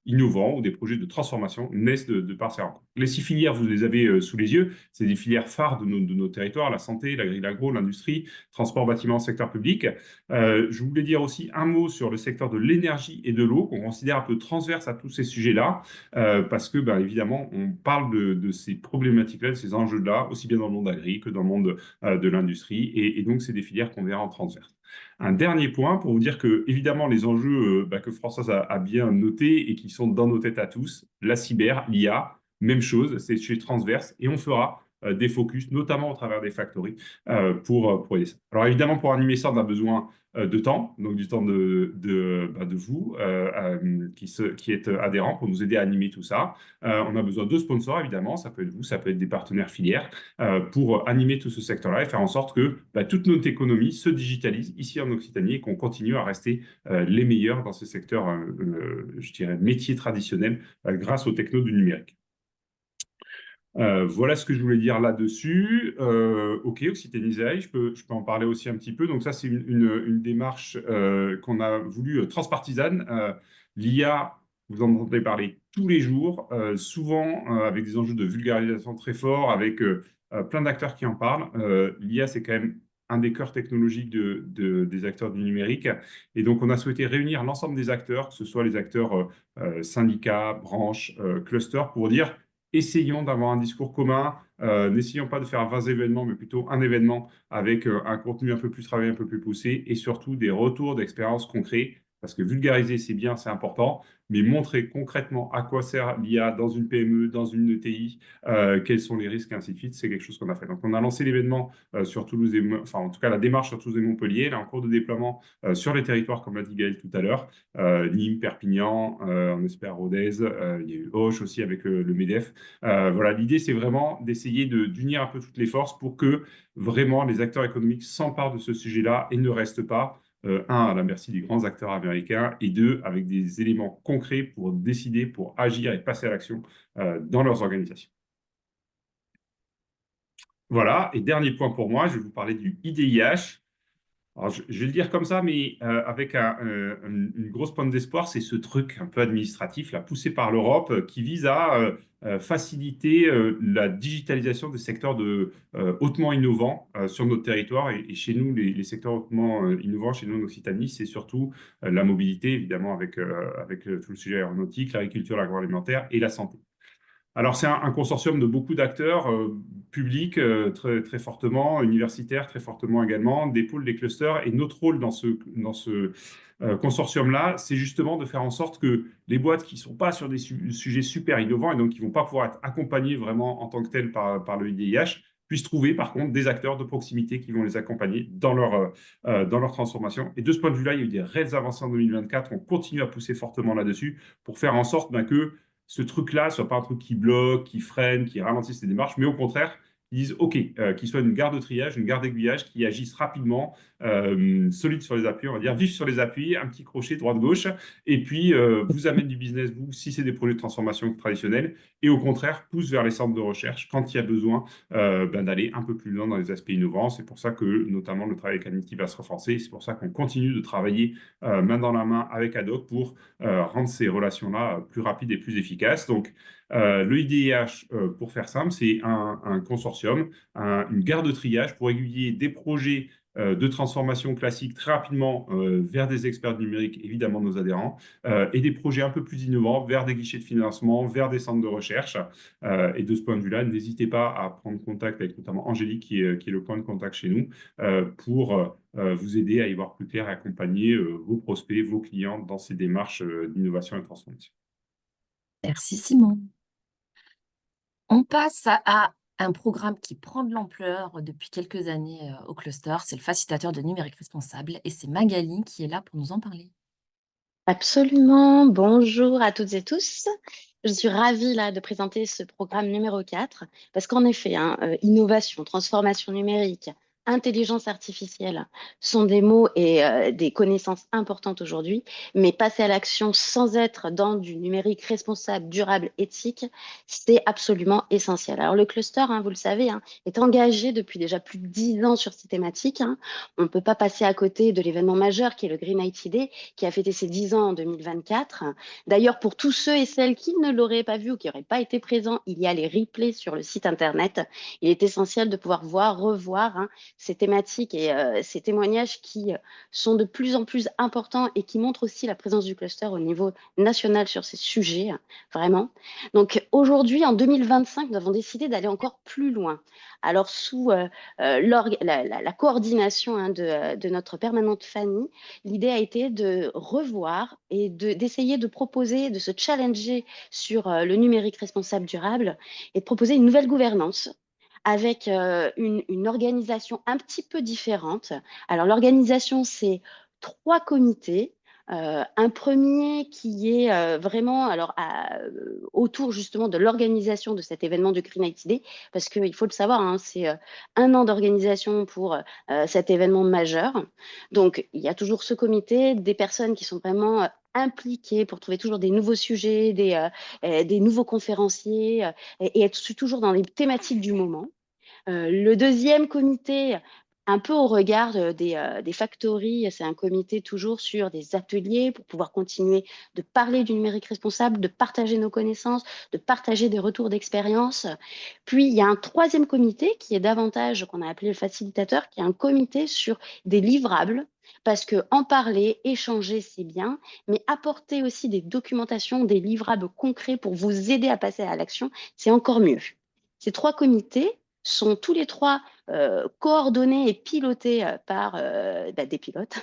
innovants ou des projets de transformation naissent de par ces rencontres. Les 6 filières, vous les avez sous les yeux, c'est des filières phares de nos territoires, la santé, l'agro, l'industrie, transport, bâtiment, secteur public. Je voulais dire aussi un mot sur le secteur de l'énergie et de l'eau, qu'on considère un peu transverse à tous ces sujets-là, parce que, évidemment, on parle de ces problématiques-là, de ces enjeux-là, aussi bien dans le monde agricole que dans le monde de l'industrie, et donc c'est des filières qu'on verra en transverse. Un dernier point pour vous dire que, évidemment, les enjeux que Françoise a bien notés et qui sont dans nos têtes à tous, la cyber, l'IA, même chose, c'est chez transverse, et on fera des focus, notamment au travers des factories, pour aider ça. Alors évidemment, pour animer ça, on a besoin de temps, donc du temps de vous qui êtes adhérents pour nous aider à animer tout ça. On a besoin de sponsors, évidemment, ça peut être vous, ça peut être des partenaires filières, pour animer tout ce secteur-là et faire en sorte que toute notre économie se digitalise ici en Occitanie et qu'on continue à rester les meilleurs dans ce secteur, je dirais, métiers traditionnels grâce aux technos du numérique. Voilà ce que je voulais dire là-dessus. Ok, Occitanie, je peux en parler aussi un petit peu. Donc ça, c'est une démarche qu'on a voulu transpartisane. L'IA, vous en entendez parler tous les jours, souvent avec des enjeux de vulgarisation très forts, avec plein d'acteurs qui en parlent. L'IA, c'est quand même un des cœurs technologiques des acteurs du numérique. Et donc, on a souhaité réunir l'ensemble des acteurs, que ce soit les acteurs syndicats, branches, clusters, pour dire essayons d'avoir un discours commun, n'essayons pas de faire 20 événements, mais plutôt un événement avec un contenu un peu plus travaillé, un peu plus poussé, et surtout des retours d'expériences concrets, parce que vulgariser, c'est bien, c'est important, mais montrer concrètement à quoi sert l'IA dans une PME, dans une ETI, quels sont les risques, et ainsi de suite, c'est quelque chose qu'on a fait. Donc, on a lancé l'événement sur Toulouse, enfin, en tout cas, la démarche sur Toulouse et Montpellier, là, en cours de déploiement sur les territoires, comme l'a dit Gaël tout à l'heure, Nîmes, Perpignan, on espère Rodez, il y a eu Auch aussi avec le MEDEF. Voilà, l'idée, c'est vraiment d'essayer d'unir un peu toutes les forces pour que vraiment les acteurs économiques s'emparent de ce sujet-là et ne restent pas, un, à la merci des grands acteurs américains, et deux, avec des éléments concrets pour décider, pour agir et passer à l'action dans leurs organisations. Voilà, et dernier point pour moi, je vais vous parler du IDIH. Alors, je vais le dire comme ça, mais avec une grosse pointe d'espoir, c'est ce truc un peu administratif, là, poussé par l'Europe, qui vise à faciliter la digitalisation des secteurs hautement innovants sur notre territoire. Et chez nous, les secteurs hautement innovants, chez nous en Occitanie, c'est surtout la mobilité, évidemment, avec tout le sujet aéronautique, l'agriculture, l'agroalimentaire et la santé. Alors, c'est un consortium de beaucoup d'acteurs publics très, très fortement, universitaires très fortement également, des pôles, des clusters. Et notre rôle dans ce consortium-là, c'est justement de faire en sorte que les boîtes qui ne sont pas sur des sujets super innovants et donc qui ne vont pas pouvoir être accompagnées vraiment en tant que telles par le IDIH, puissent trouver par contre des acteurs de proximité qui vont les accompagner dans leur transformation. Et de ce point de vue-là, il y a eu des réelles avancées en 2024. On continue à pousser fortement là-dessus pour faire en sorte que ce truc-là soit pas un truc qui bloque, qui freine, qui ralentisse les démarches, mais au contraire, ils disent OK, qu'il soit une gare de triage, une gare d'aiguillage qui agisse rapidement, solide sur les appuis, on va dire, vif sur les appuis, un petit crochet droite-gauche, et puis vous amène du business, vous, si c'est des projets de transformation traditionnels, et au contraire, pousse vers les centres de recherche quand il y a besoin d'aller un peu plus loin dans les aspects innovants. C'est pour ça que, notamment, le travail avec Anity va se renforcer. C'est pour ça qu'on continue de travailler main dans la main avec Ad-Hoc pour rendre ces relations-là plus rapides et plus efficaces. Donc, le IDIH, pour faire simple, c'est un consortium, une gare de triage pour aiguiller des projets de transformation classique très rapidement vers des experts du numérique, évidemment nos adhérents, et des projets un peu plus innovants vers des guichets de financement, vers des centres de recherche. Et de ce point de vue-là, n'hésitez pas à prendre contact avec notamment Angélique, qui est le point de contact chez nous, pour vous aider à y voir plus clair et accompagner vos prospects, vos clients dans ces démarches d'innovation et de transformation. Merci Simon. On passe à un programme qui prend de l'ampleur depuis quelques années au cluster, c'est le facilitateur de numérique responsable et c'est Magali qui est là pour nous en parler. Absolument. Bonjour à toutes et tous. Je suis ravie là de présenter ce programme numéro 4 parce qu'en effet, innovation, transformation numérique, intelligence artificielle sont des mots et des connaissances importantes aujourd'hui, mais passer à l'action sans être dans du numérique responsable, durable, éthique, c'est absolument essentiel. Alors le cluster, hein, vous le savez, hein, est engagé depuis déjà plus de 10 ans sur ces thématiques, hein. On ne peut pas passer à côté de l'événement majeur qui est le Green IT Day, qui a fêté ses 10 ans en 2024. D'ailleurs, pour tous ceux et celles qui ne l'auraient pas vu ou qui n'auraient pas été présents, il y a les replays sur le site internet. Il est essentiel de pouvoir voir, revoir, hein, ces thématiques et ces témoignages qui sont de plus en plus importants et qui montrent aussi la présence du cluster au niveau national sur ces sujets, vraiment. Donc aujourd'hui, en 2025, nous avons décidé d'aller encore plus loin. Alors sous la coordination, hein, de notre permanente Fanny, l'idée a été de revoir et d'essayer de proposer, de se challenger sur le numérique responsable durable et de proposer une nouvelle gouvernance avec une organisation un petit peu différente. Alors, l'organisation, c'est 3 comités. Un premier qui est vraiment autour justement de l'organisation de cet événement du Green IT Day, parce qu'il faut le savoir, hein, c'est 1 an d'organisation pour cet événement majeur. Donc, il y a toujours ce comité, des personnes qui sont vraiment impliquées pour trouver toujours des nouveaux sujets, des nouveaux conférenciers et être toujours dans les thématiques du moment. Le deuxième comité, un peu au regard des factories, c'est un comité toujours sur des ateliers pour pouvoir continuer de parler du numérique responsable, de partager nos connaissances, de partager des retours d'expérience. Puis, il y a un troisième comité qui est davantage, qu'on a appelé le facilitateur, qui est un comité sur des livrables, parce que en parler, échanger, c'est bien, mais apporter aussi des documentations, des livrables concrets pour vous aider à passer à l'action, c'est encore mieux. Ces 3 comités sont tous les 3 coordonnés et pilotés par des pilotes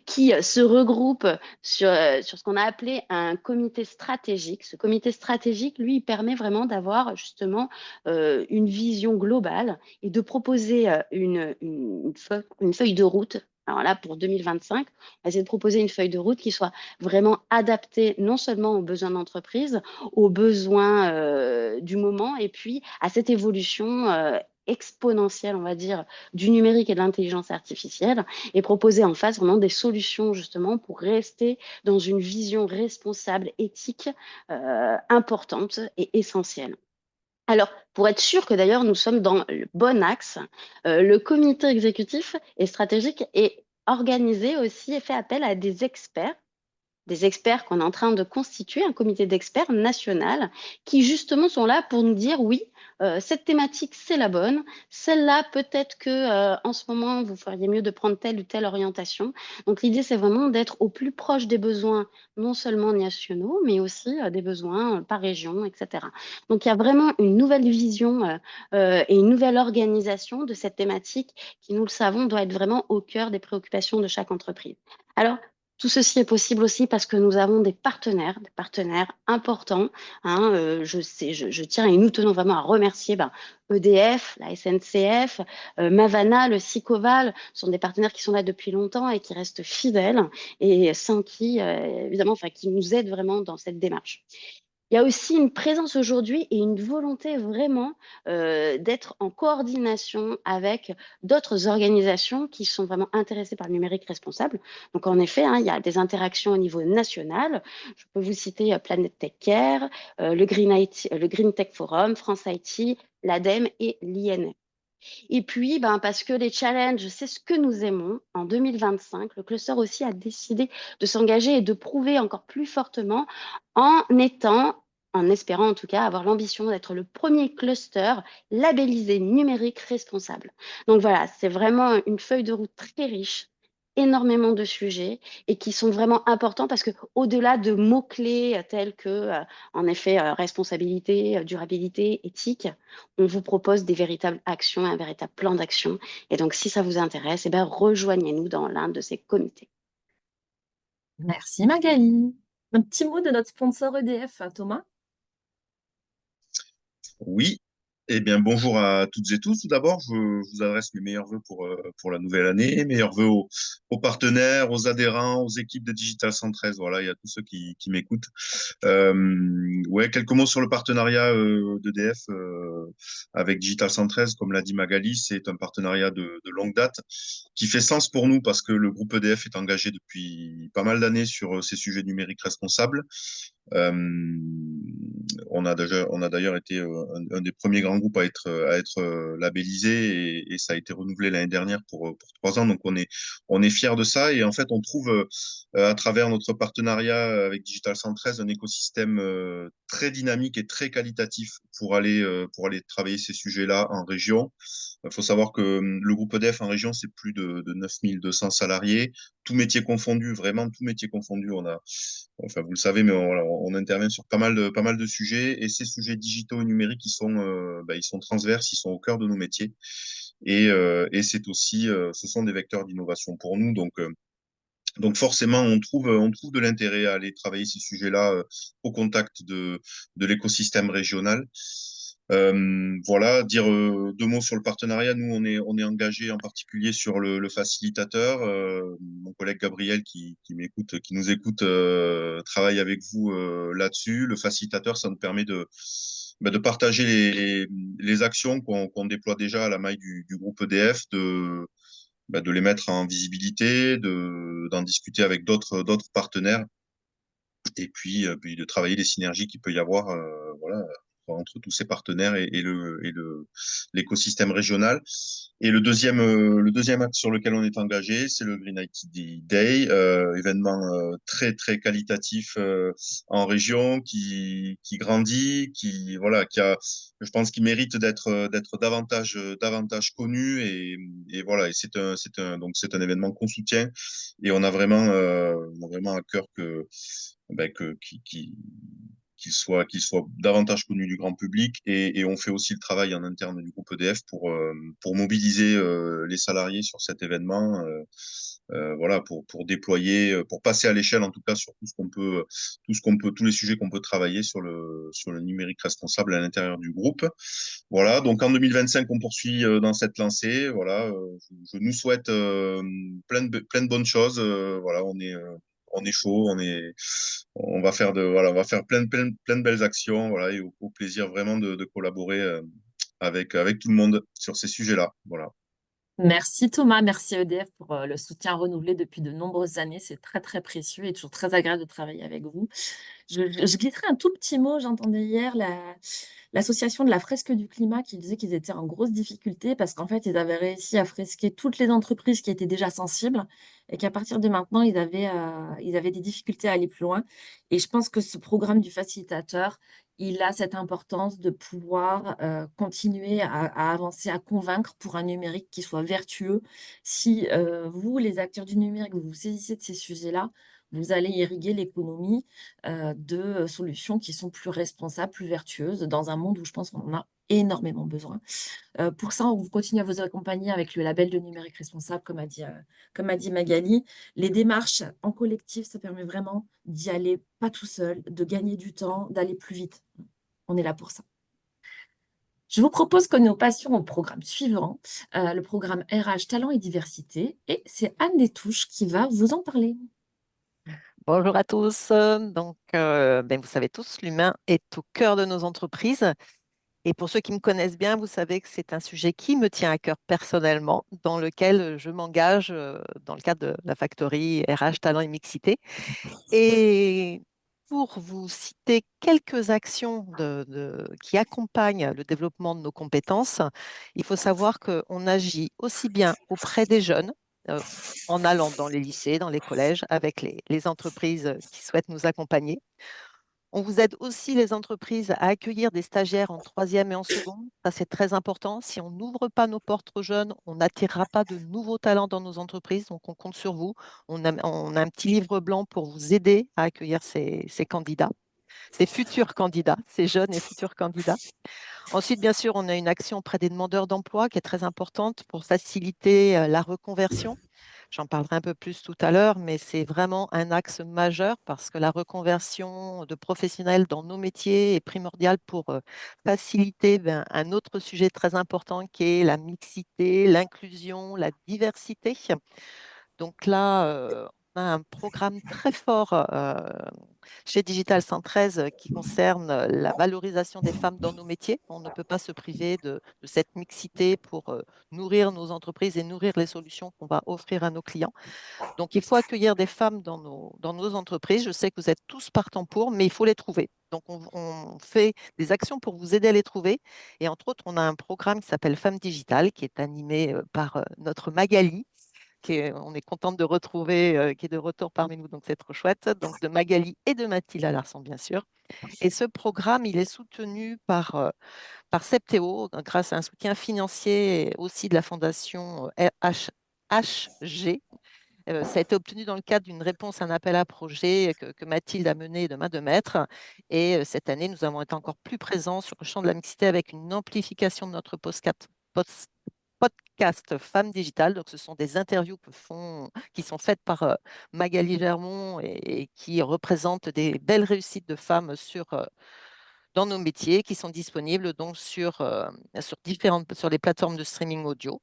qui se regroupent sur ce qu'on a appelé un comité stratégique. Ce comité stratégique, lui, il permet vraiment d'avoir justement une vision globale et de proposer une feuille de route. Alors là, pour 2025, on va essayer de proposer une feuille de route qui soit vraiment adaptée non seulement aux besoins d'entreprise, aux besoins du moment, et puis à cette évolution exponentielle, on va dire, du numérique et de l'intelligence artificielle, et proposer en face vraiment des solutions justement pour rester dans une vision responsable, éthique, importante et essentielle. Alors, pour être sûr que d'ailleurs nous sommes dans le bon axe, le comité exécutif et stratégique est organisé aussi et fait appel à des experts qu'on est en train de constituer, un comité d'experts national, qui justement sont là pour nous dire oui, cette thématique c'est la bonne, celle-là peut-être que en ce moment vous feriez mieux de prendre telle ou telle orientation. Donc l'idée c'est vraiment d'être au plus proche des besoins, non seulement nationaux, mais aussi des besoins par région, etc. Donc il y a vraiment une nouvelle vision et une nouvelle organisation de cette thématique qui, nous le savons, doit être vraiment au cœur des préoccupations de chaque entreprise. Alors, tout ceci est possible aussi parce que nous avons des partenaires importants, hein, je tiens et nous tenons vraiment à remercier EDF, la SNCF, Mavana, le Sicoval, sont des partenaires qui sont là depuis longtemps et qui restent fidèles et sans qui, évidemment, enfin, qui nous aident vraiment dans cette démarche. Il y a aussi une présence aujourd'hui et une volonté vraiment d'être en coordination avec d'autres organisations qui sont vraiment intéressées par le numérique responsable. Donc en effet, hein, il y a des interactions au niveau national. Je peux vous citer Planète Tech Care, le Green Tech Forum, France IT, l'ADEME et l'INF. Et puis, parce que les challenges, c'est ce que nous aimons, en 2025, le cluster aussi a décidé de s'engager et de prouver encore plus fortement en espérant en tout cas avoir l'ambition d'être le premier cluster labellisé numérique responsable. Donc voilà, c'est vraiment une feuille de route très riche, énormément de sujets et qui sont vraiment importants parce que au-delà de mots-clés tels que, en effet, responsabilité, durabilité, éthique, on vous propose des véritables actions, un véritable plan d'action. Et donc, si ça vous intéresse, rejoignez-nous dans l'un de ces comités. Merci Magali. Un petit mot de notre sponsor EDF, Thomas? Oui, Eh bien, bonjour à toutes et tous. Tout d'abord, je vous adresse mes meilleurs vœux pour la nouvelle année, meilleurs vœux aux partenaires, aux adhérents, aux équipes de Digital 113. Voilà, il y a tous ceux qui m'écoutent. Ouais, quelques mots sur le partenariat d'EDF avec Digital 113. Comme l'a dit Magali, c'est un partenariat de longue date qui fait sens pour nous parce que le groupe EDF est engagé depuis pas mal d'années sur ces sujets numériques responsables. Euh, on a d'ailleurs été un des premiers grands groupes à être labellisé et ça a été renouvelé l'année dernière pour 3 ans. Donc on est fiers de ça et en fait on trouve à travers notre partenariat avec Digital 113 un écosystème très dynamique et très qualitatif pour aller travailler ces sujets-là en région. Il faut savoir que le groupe EDF en région, c'est plus de 9200 salariés, tout métier confondu, vraiment tout métier confondu. Enfin, vous le savez, mais voilà, on intervient sur pas mal de sujets et ces sujets digitaux et numériques, ils sont transverses, ils sont au cœur de nos métiers et c'est aussi, ce sont des vecteurs d'innovation pour nous. Donc forcément, on trouve de l'intérêt à aller travailler ces sujets-là au contact de l'écosystème régional. Voilà, dire 2 mots sur le partenariat. Nous, on est engagé en particulier sur le facilitateur. Mon collègue Gabriel qui m'écoute, qui nous écoute, travaille avec vous là-dessus. Le facilitateur, ça nous permet de partager les actions qu'on déploie déjà à la maille du groupe EDF, de les mettre en visibilité, d'en discuter avec d'autres partenaires et puis de travailler les synergies qu'il peut y avoir voilà, entre tous ces partenaires l'écosystème régional. Et le deuxième axe sur lequel on est engagé, c'est le Green IT Day, événement très très qualitatif en région qui grandit, voilà, je pense qu'il mérite d'être davantage connu et voilà, et c'est un événement qu'on soutient et on a vraiment à cœur ben, que, qu'il soit davantage connu du grand public et on fait aussi le travail en interne du groupe EDF pour mobiliser les salariés sur cet événement, voilà, pour déployer, pour passer à l'échelle en tout cas sur tous les sujets qu'on peut travailler sur le numérique responsable à l'intérieur du groupe. Voilà, donc en 2025, on poursuit dans cette lancée. Voilà, je nous souhaite plein de bonnes choses. Voilà, on est chaud, on va faire plein de belles actions. Voilà, et au plaisir vraiment de collaborer avec tout le monde sur ces sujets-là. Voilà. Merci Thomas, merci EDF pour le soutien renouvelé depuis de nombreuses années. C'est très très précieux et toujours très agréable de travailler avec vous. Je glisserai un tout petit mot. J'entendais hier l'association de la fresque du climat qui disait qu'ils étaient en grosse difficulté parce qu'en fait, ils avaient réussi à fresquer toutes les entreprises qui étaient déjà sensibles et qu'à partir de maintenant, ils avaient des difficultés à aller plus loin. Et je pense que ce programme du facilitateur, il a cette importance de pouvoir continuer à avancer, à convaincre pour un numérique qui soit vertueux. Si vous, les acteurs du numérique, vous vous saisissez de ces sujets-là, vous allez irriguer l'économie de solutions qui sont plus responsables, plus vertueuses, dans un monde où je pense qu'on en a énormément besoin. Pour ça, on continue à vous accompagner avec le label de numérique responsable, comme a dit Magali. Les démarches en collectif, ça permet vraiment d'y aller pas tout seul, de gagner du temps, d'aller plus vite. On est là pour ça. Je vous propose que nous passions au programme suivant, le programme RH Talent et Diversité. Et c'est Anne Détouche qui va vous en parler. Bonjour à tous. Donc, vous savez tous, l'humain est au cœur de nos entreprises. Et pour ceux qui me connaissent bien, vous savez que c'est un sujet qui me tient à cœur personnellement, dans lequel je m'engage dans le cadre de la Factory RH Talent et Mixité. Et pour vous citer quelques actions qui accompagnent le développement de nos compétences, il faut savoir qu'on agit aussi bien auprès des jeunes, en allant dans les lycées, dans les collèges, avec les entreprises qui souhaitent nous accompagner. On vous aide aussi, les entreprises, à accueillir des stagiaires en troisième et en seconde. Ça, c'est très important. Si on n'ouvre pas nos portes aux jeunes, on n'attirera pas de nouveaux talents dans nos entreprises. Donc, on compte sur vous. On a un petit livre blanc pour vous aider à accueillir ces candidats, ces futurs candidats, ces jeunes et futurs candidats. Ensuite, bien sûr, on a une action auprès des demandeurs d'emploi qui est très importante pour faciliter la reconversion. J'en parlerai un peu plus tout à l'heure, mais c'est vraiment un axe majeur parce que la reconversion de professionnels dans nos métiers est primordiale pour faciliter un autre sujet très important qui est la mixité, l'inclusion, la diversité. Donc là, on a un programme très fort chez Digital 113 qui concerne la valorisation des femmes dans nos métiers. On ne peut pas se priver de cette mixité pour nourrir nos entreprises et nourrir les solutions qu'on va offrir à nos clients. Donc, il faut accueillir des femmes dans nos entreprises. Je sais que vous êtes tous partants pour, mais il faut les trouver. Donc, on fait des actions pour vous aider à les trouver. Et entre autres, on a un programme qui s'appelle Femmes Digitales, qui est animé par notre Magali, on est contente de retrouver, qui est de retour parmi nous, donc c'est trop chouette. Donc, de Magali et de Mathilde Larson, bien sûr. Et ce programme, il est soutenu par Septéo, grâce à un soutien financier et aussi de la fondation HG. Ça a été obtenu dans le cadre d'une réponse à un appel à projet que Mathilde a mené de main de maître. Et cette année, nous avons été encore plus présents sur le champ de la mixité avec une amplification de notre podcast Femmes Digitales. Donc, ce sont des interviews qui sont faites par Magali Germont et qui représentent des belles réussites de femmes dans nos métiers qui sont disponibles donc sur les plateformes de streaming audio.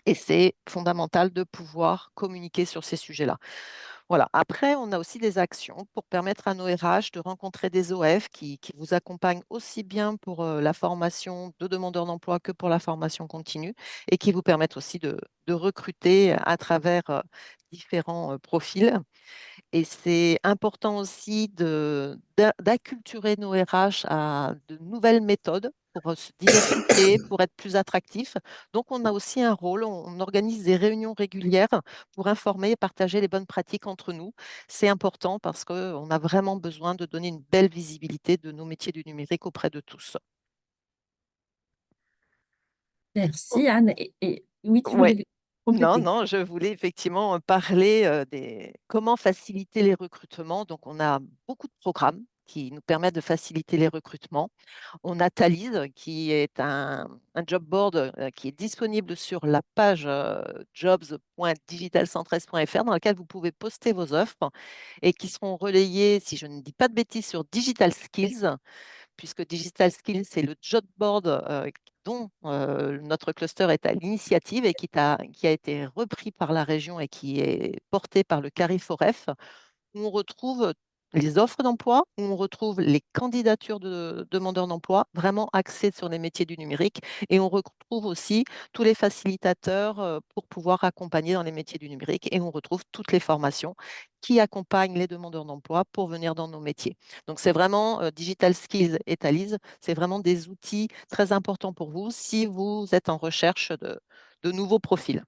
Et c'est fondamental de pouvoir communiquer sur ces sujets-là. Voilà. Après, on a aussi des actions pour permettre à nos RH de rencontrer des OF qui vous accompagnent aussi bien pour la formation de demandeurs d'emploi que pour la formation continue et qui vous permettent aussi de recruter à travers différents profils. Et c'est important aussi d'acculturer nos RH à de nouvelles méthodes pour se diversifier, pour être plus attractifs. Donc, on a aussi un rôle, on organise des réunions régulières pour informer et partager les bonnes pratiques entre nous. C'est important parce qu'on a vraiment besoin de donner une belle visibilité de nos métiers du numérique auprès de tous. Merci Anne. Et oui, tu Ouais. voulais Non, compléter. non, je voulais effectivement parler des comment faciliter les recrutements. Donc, on a beaucoup de programmes qui nous permettent de faciliter les recrutements. On a Thalys, qui est un job board qui est disponible sur la page jobs.digital113.fr dans laquelle vous pouvez poster vos offres et qui seront relayées, si je ne dis pas de bêtises, sur Digital Skills, puisque Digital Skills, c'est le job board dont notre cluster est à l'initiative et qui a été repris par la région et qui est porté par le CARIFOREF, où on retrouve les offres d'emploi, où on retrouve les candidatures de demandeurs d'emploi, vraiment axées sur les métiers du numérique. Et on retrouve aussi tous les facilitateurs pour pouvoir accompagner dans les métiers du numérique. Et on retrouve toutes les formations qui accompagnent les demandeurs d'emploi pour venir dans nos métiers. Donc, c'est vraiment Digital Skills et Thalys, c'est vraiment des outils très importants pour vous si vous êtes en recherche de nouveaux profils.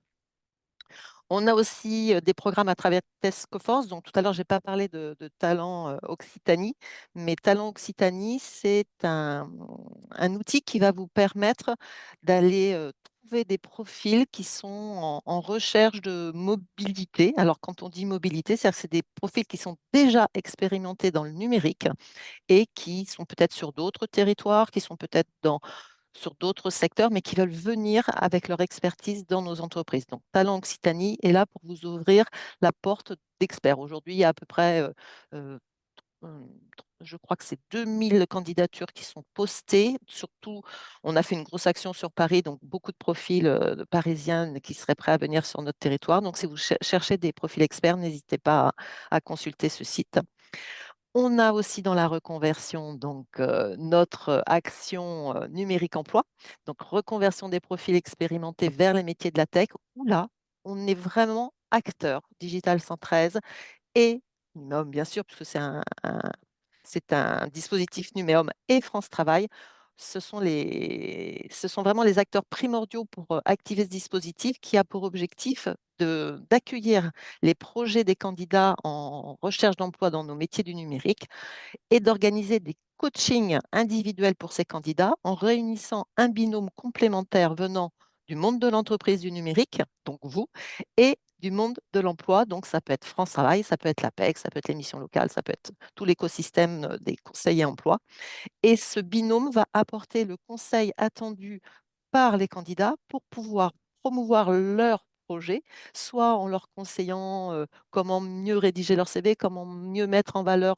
On a aussi des programmes à travers Task Force. Donc, tout à l'heure, je n'ai pas parlé de Talent Occitanie, mais Talent Occitanie, c'est un outil qui va vous permettre d'aller trouver des profils qui sont en recherche de mobilité. Alors, quand on dit mobilité, c'est-à-dire que c'est des profils qui sont déjà expérimentés dans le numérique et qui sont peut-être sur d'autres territoires, qui sont peut-être sur d'autres secteurs, mais qui veulent venir avec leur expertise dans nos entreprises. Donc, Talent Occitanie est là pour vous ouvrir la porte d'experts. Aujourd'hui, il y a à peu près, euh, je crois que c'est 2000 candidatures qui sont postées. Surtout, on a fait une grosse action sur Paris, donc beaucoup de profils parisiens qui seraient prêts à venir sur notre territoire. Donc, si vous cherchez des profils experts, n'hésitez pas à consulter ce site. On a aussi dans la reconversion donc, notre action numérique emploi, donc reconversion des profils expérimentés vers les métiers de la tech, où là, on est vraiment acteur Digital 113 et Numéum, bien sûr, puisque c'est un dispositif Numéum et France Travail. Ce sont vraiment les acteurs primordiaux pour activer ce dispositif qui a pour objectif d'accueillir les projets des candidats en recherche d'emploi dans nos métiers du numérique et d'organiser des coachings individuels pour ces candidats en réunissant un binôme complémentaire venant du monde de l'entreprise du numérique, donc vous, et du monde de l'emploi. Donc, ça peut être France Travail, ça peut être l'APEC, ça peut être les missions locales, ça peut être tout l'écosystème des conseillers emploi. Et ce binôme va apporter le conseil attendu par les candidats pour pouvoir promouvoir leur projet, soit en leur conseillant comment mieux rédiger leur CV, comment mieux mettre en valeur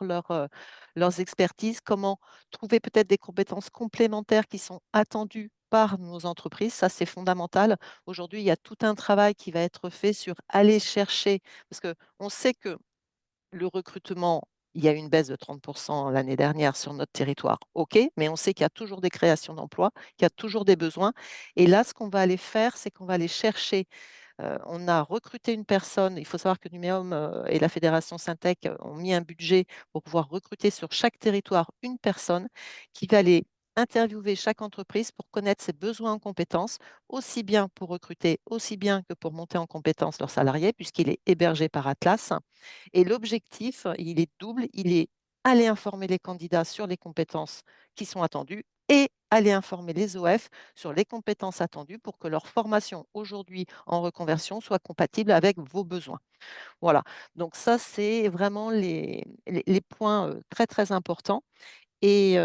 leurs expertises, comment trouver peut-être des compétences complémentaires qui sont attendues par nos entreprises. Ça, c'est fondamental. Aujourd'hui, il y a tout un travail qui va être fait sur aller chercher, parce qu'on sait que le recrutement, il y a eu une baisse de 30 l'année dernière sur notre territoire. OK, mais on sait qu'il y a toujours des créations d'emplois, qu'il y a toujours des besoins. Et là, ce qu'on va aller faire, c'est qu'on va aller chercher. On a recruté une personne. Il faut savoir que Numéum et la fédération Syntec ont mis un budget pour pouvoir recruter sur chaque territoire une personne qui va aller interviewer chaque entreprise pour connaître ses besoins en compétences, aussi bien pour recruter, aussi bien que pour monter en compétences leurs salariés, puisqu'il est hébergé par Atlas. Et l'objectif, il est double, il est aller informer les candidats sur les compétences qui sont attendues et aller informer les OF sur les compétences attendues pour que leur formation aujourd'hui en reconversion soit compatible avec vos besoins. Voilà, donc ça, c'est vraiment les points très, très importants. Et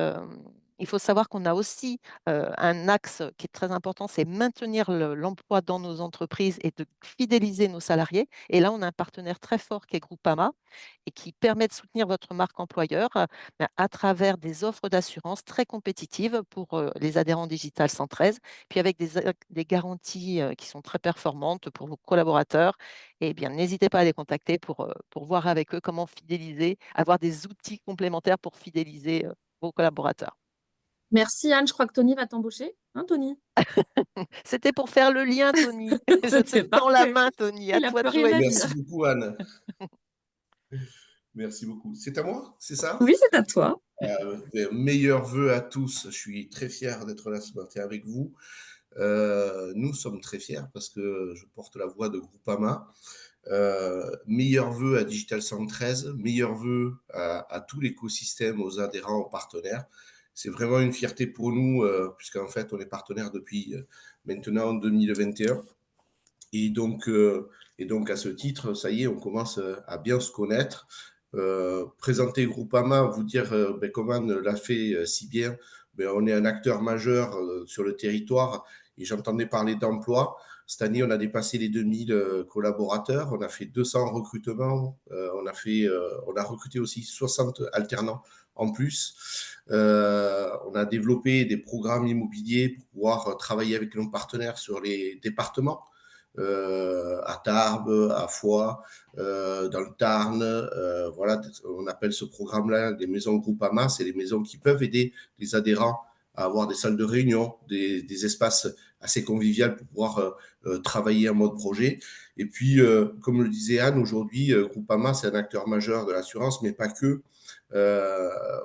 il faut savoir qu'on a aussi un axe qui est très important, c'est maintenir l'emploi dans nos entreprises et de fidéliser nos salariés. Et là, on a un partenaire très fort qui est Groupama et qui permet de soutenir votre marque employeur à travers des offres d'assurance très compétitives pour les adhérents Digital 113, puis avec des garanties qui sont très performantes pour vos collaborateurs. Et bien, n'hésitez pas à les contacter pour voir avec eux comment fidéliser, avoir des outils complémentaires pour fidéliser vos collaborateurs. Merci Anne, je crois que Tony va t'embaucher. Hein, Tony? C'était pour faire le lien, Tony. Je te C'était tends la parfait. main, Tony. À Il n'a toi plus de rien à jouer. dire. Merci beaucoup, Anne. Merci beaucoup. C'est à moi, c'est ça? Oui, c'est à toi. Meilleurs vœux à tous. Je suis très fier d'être là ce matin avec vous. Nous sommes très fiers parce que je porte la voix de Groupama. Meilleurs vœux à Digital 113, meilleurs vœux à tout l'écosystème, aux adhérents, aux partenaires. C'est vraiment une fierté pour nous, puisqu'en fait, on est partenaire depuis maintenant 2021. Et donc, à ce titre, ça y est, on commence à bien se connaître. Présenter Groupama, vous dire comment on l'a fait si bien. On est un acteur majeur sur le territoire et j'entendais parler d'emploi. Cette année, on a dépassé les 2000 collaborateurs. On a fait 200 recrutements. On a recruté aussi 60 alternants en plus. On a développé des programmes immobiliers pour pouvoir travailler avec nos partenaires sur les départements. À Tarbes, à Foix, dans le Tarn. Voilà, on appelle ce programme-là des maisons Groupama. C'est les maisons qui peuvent aider les adhérents à avoir des salles de réunion, des espaces assez conviviaux pour pouvoir travailler en mode projet. Et puis, comme le disait Anne, aujourd'hui, Groupama, c'est un acteur majeur de l'assurance, mais pas que.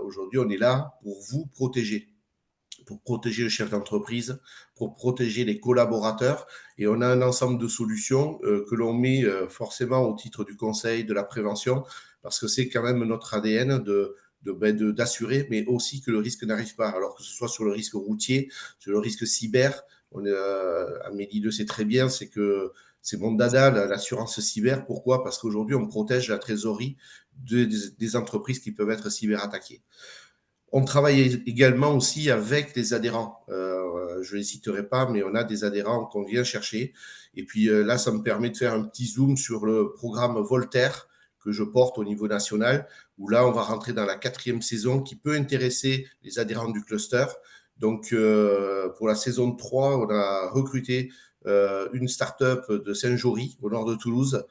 Aujourd'hui, on est là pour vous protéger, pour protéger le chef d'entreprise, pour protéger les collaborateurs. Et on a un ensemble de solutions que l'on met forcément au titre du conseil, de la prévention, parce que c'est quand même notre ADN d'assurer, mais aussi que le risque n'arrive pas. Alors que ce soit sur le risque routier, sur le risque cyber, Amélie le sait très bien, c'est que c'est mon dada, l'assurance cyber. Pourquoi? Parce qu'aujourd'hui, on protège la trésorerie des entreprises qui peuvent être cyberattaquées. On travaille également aussi avec les adhérents. Je ne les citerai pas, mais on a des adhérents qu'on vient chercher. Et puis là, ça me permet de faire un petit zoom sur le programme Voltaire que je porte au niveau national, où là, on va rentrer dans la 4e saison qui peut intéresser les adhérents du cluster. Donc, pour la saison 3, on a recruté une start-up de Saint-Jory, au nord de Toulouse,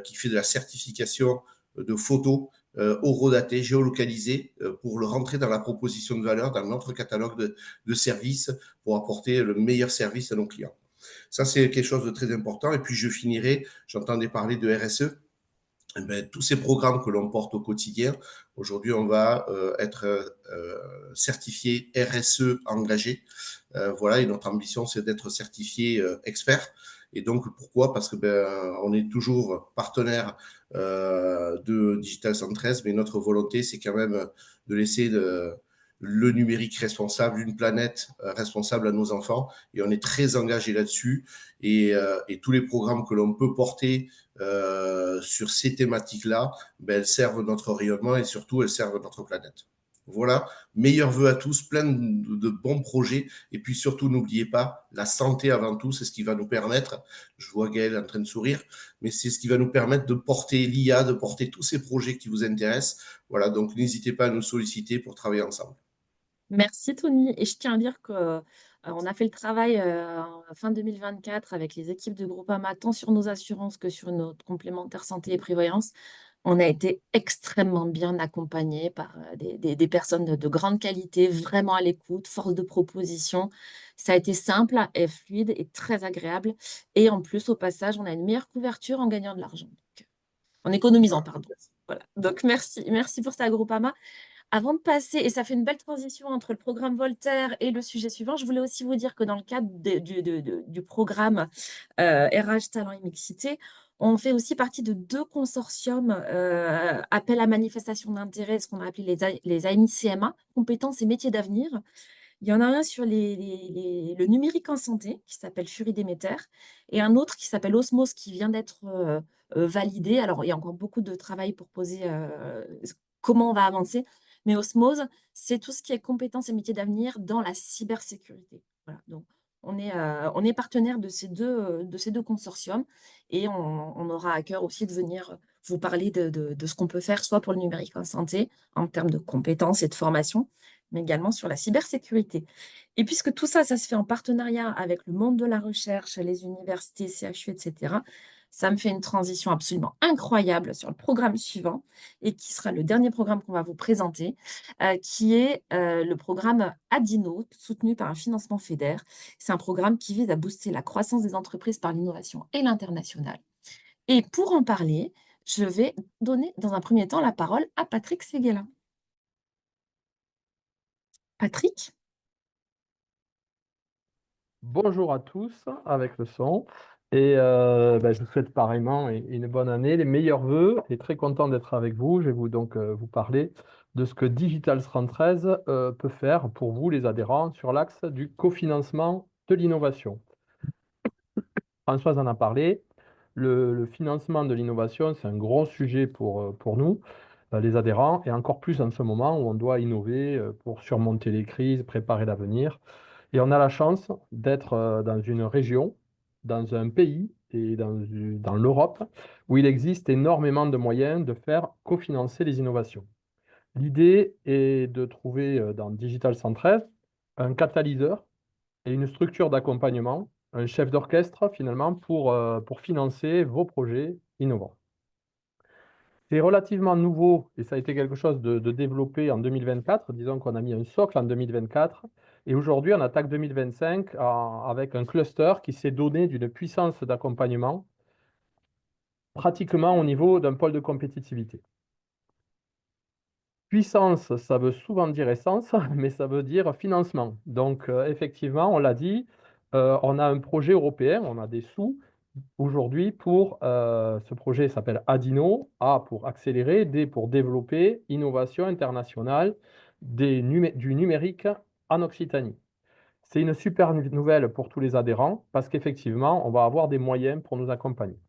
qui fait de la certification de photos horodatées, géolocalisées, pour le rentrer dans la proposition de valeur, dans notre catalogue de services, pour apporter le meilleur service à nos clients. Ça, c'est quelque chose de très important. Et puis, je finirai, j'entendais parler de RSE. Tous ces programmes que l'on porte au quotidien, aujourd'hui, on va être certifié RSE engagé. Voilà, et notre ambition, c'est d'être certifié expert. Et donc, pourquoi? Parce que on est toujours partenaire de Digital 113, mais notre volonté, c'est quand même de laisser le numérique responsable, une planète responsable à nos enfants. Et on est très engagé là-dessus. Et tous les programmes que l'on peut porter sur ces thématiques-là, elles servent notre rayonnement et surtout, elles servent notre planète. Voilà, meilleurs vœux à tous, plein de bons projets. Et puis surtout, n'oubliez pas, la santé avant tout, c'est ce qui va nous permettre, je vois Gaël en train de sourire, mais c'est ce qui va nous permettre de porter l'IA, de porter tous ces projets qui vous intéressent. Voilà, donc n'hésitez pas à nous solliciter pour travailler ensemble. Merci Tony. Et je tiens à dire qu'on a fait le travail en fin 2024 avec les équipes de Groupama, tant sur nos assurances que sur notre complémentaire santé et prévoyance. On a été extrêmement bien accompagnés par des personnes de grande qualité, vraiment à l'écoute, force de proposition. Ça a été simple et fluide et très agréable. Et en plus, au passage, on a une meilleure couverture en gagnant de l'argent. En économisant, pardon. Voilà. Donc, merci pour ça, Groupama. Avant de passer, et ça fait une belle transition entre le programme Voltaire et le sujet suivant, je voulais aussi vous dire que dans le cadre du programme RH Talent et Mixité, on fait aussi partie de 2 consortiums appel à manifestation d'intérêt, ce qu'on a appelé les AMI-CMA, compétences et métiers d'avenir. Il y en a un sur le numérique en santé, qui s'appelle Fury Déméter, et un autre qui s'appelle Osmose, qui vient d'être validé. Alors, il y a encore beaucoup de travail pour poser comment on va avancer, mais Osmose, c'est tout ce qui est compétences et métiers d'avenir dans la cybersécurité. Voilà, donc on est partenaire de ces deux consortiums, et on aura à cœur aussi de venir vous parler de ce qu'on peut faire, soit pour le numérique en santé, en termes de compétences et de formation, mais également sur la cybersécurité. Et puisque tout ça, ça se fait en partenariat avec le monde de la recherche, les universités, CHU, etc., ça me fait une transition absolument incroyable sur le programme suivant, et qui sera le dernier programme qu'on va vous présenter, qui est le programme Adino, soutenu par un financement FEDER. C'est un programme qui vise à booster la croissance des entreprises par l'innovation et l'international. Et pour en parler, je vais donner dans un premier temps la parole à Patrick Seguela. Patrick? Bonjour à tous avec le son et je vous souhaite pareillement une bonne année, les meilleurs vœux et très content d'être avec vous. Je vais vous parler de ce que Digital 13 peut faire pour vous les adhérents sur l'axe du cofinancement de l'innovation. Françoise en a parlé, le financement de l'innovation c'est un gros sujet pour nous, les adhérents, et encore plus en ce moment où on doit innover pour surmonter les crises, préparer l'avenir. Et on a la chance d'être dans une région, dans un pays et dans l'Europe où il existe énormément de moyens de faire cofinancer les innovations. L'idée est de trouver dans Digital 113 un catalyseur et une structure d'accompagnement, un chef d'orchestre finalement pour financer vos projets innovants. C'est relativement nouveau et ça a été quelque chose de développé en 2024. Disons qu'on a mis un socle en 2024 et aujourd'hui on attaque 2025 avec un cluster qui s'est donné d'une puissance d'accompagnement pratiquement au niveau d'un pôle de compétitivité. Puissance, ça veut souvent dire essence, mais ça veut dire financement. Donc effectivement, on l'a dit, on a un projet européen, on a des sous aujourd'hui pour ce projet s'appelle Adino, A pour accélérer, D pour développer, innovation internationale du numérique en Occitanie. C'est une super nouvelle pour tous les adhérents parce qu'effectivement, on va avoir des moyens pour nous accompagner.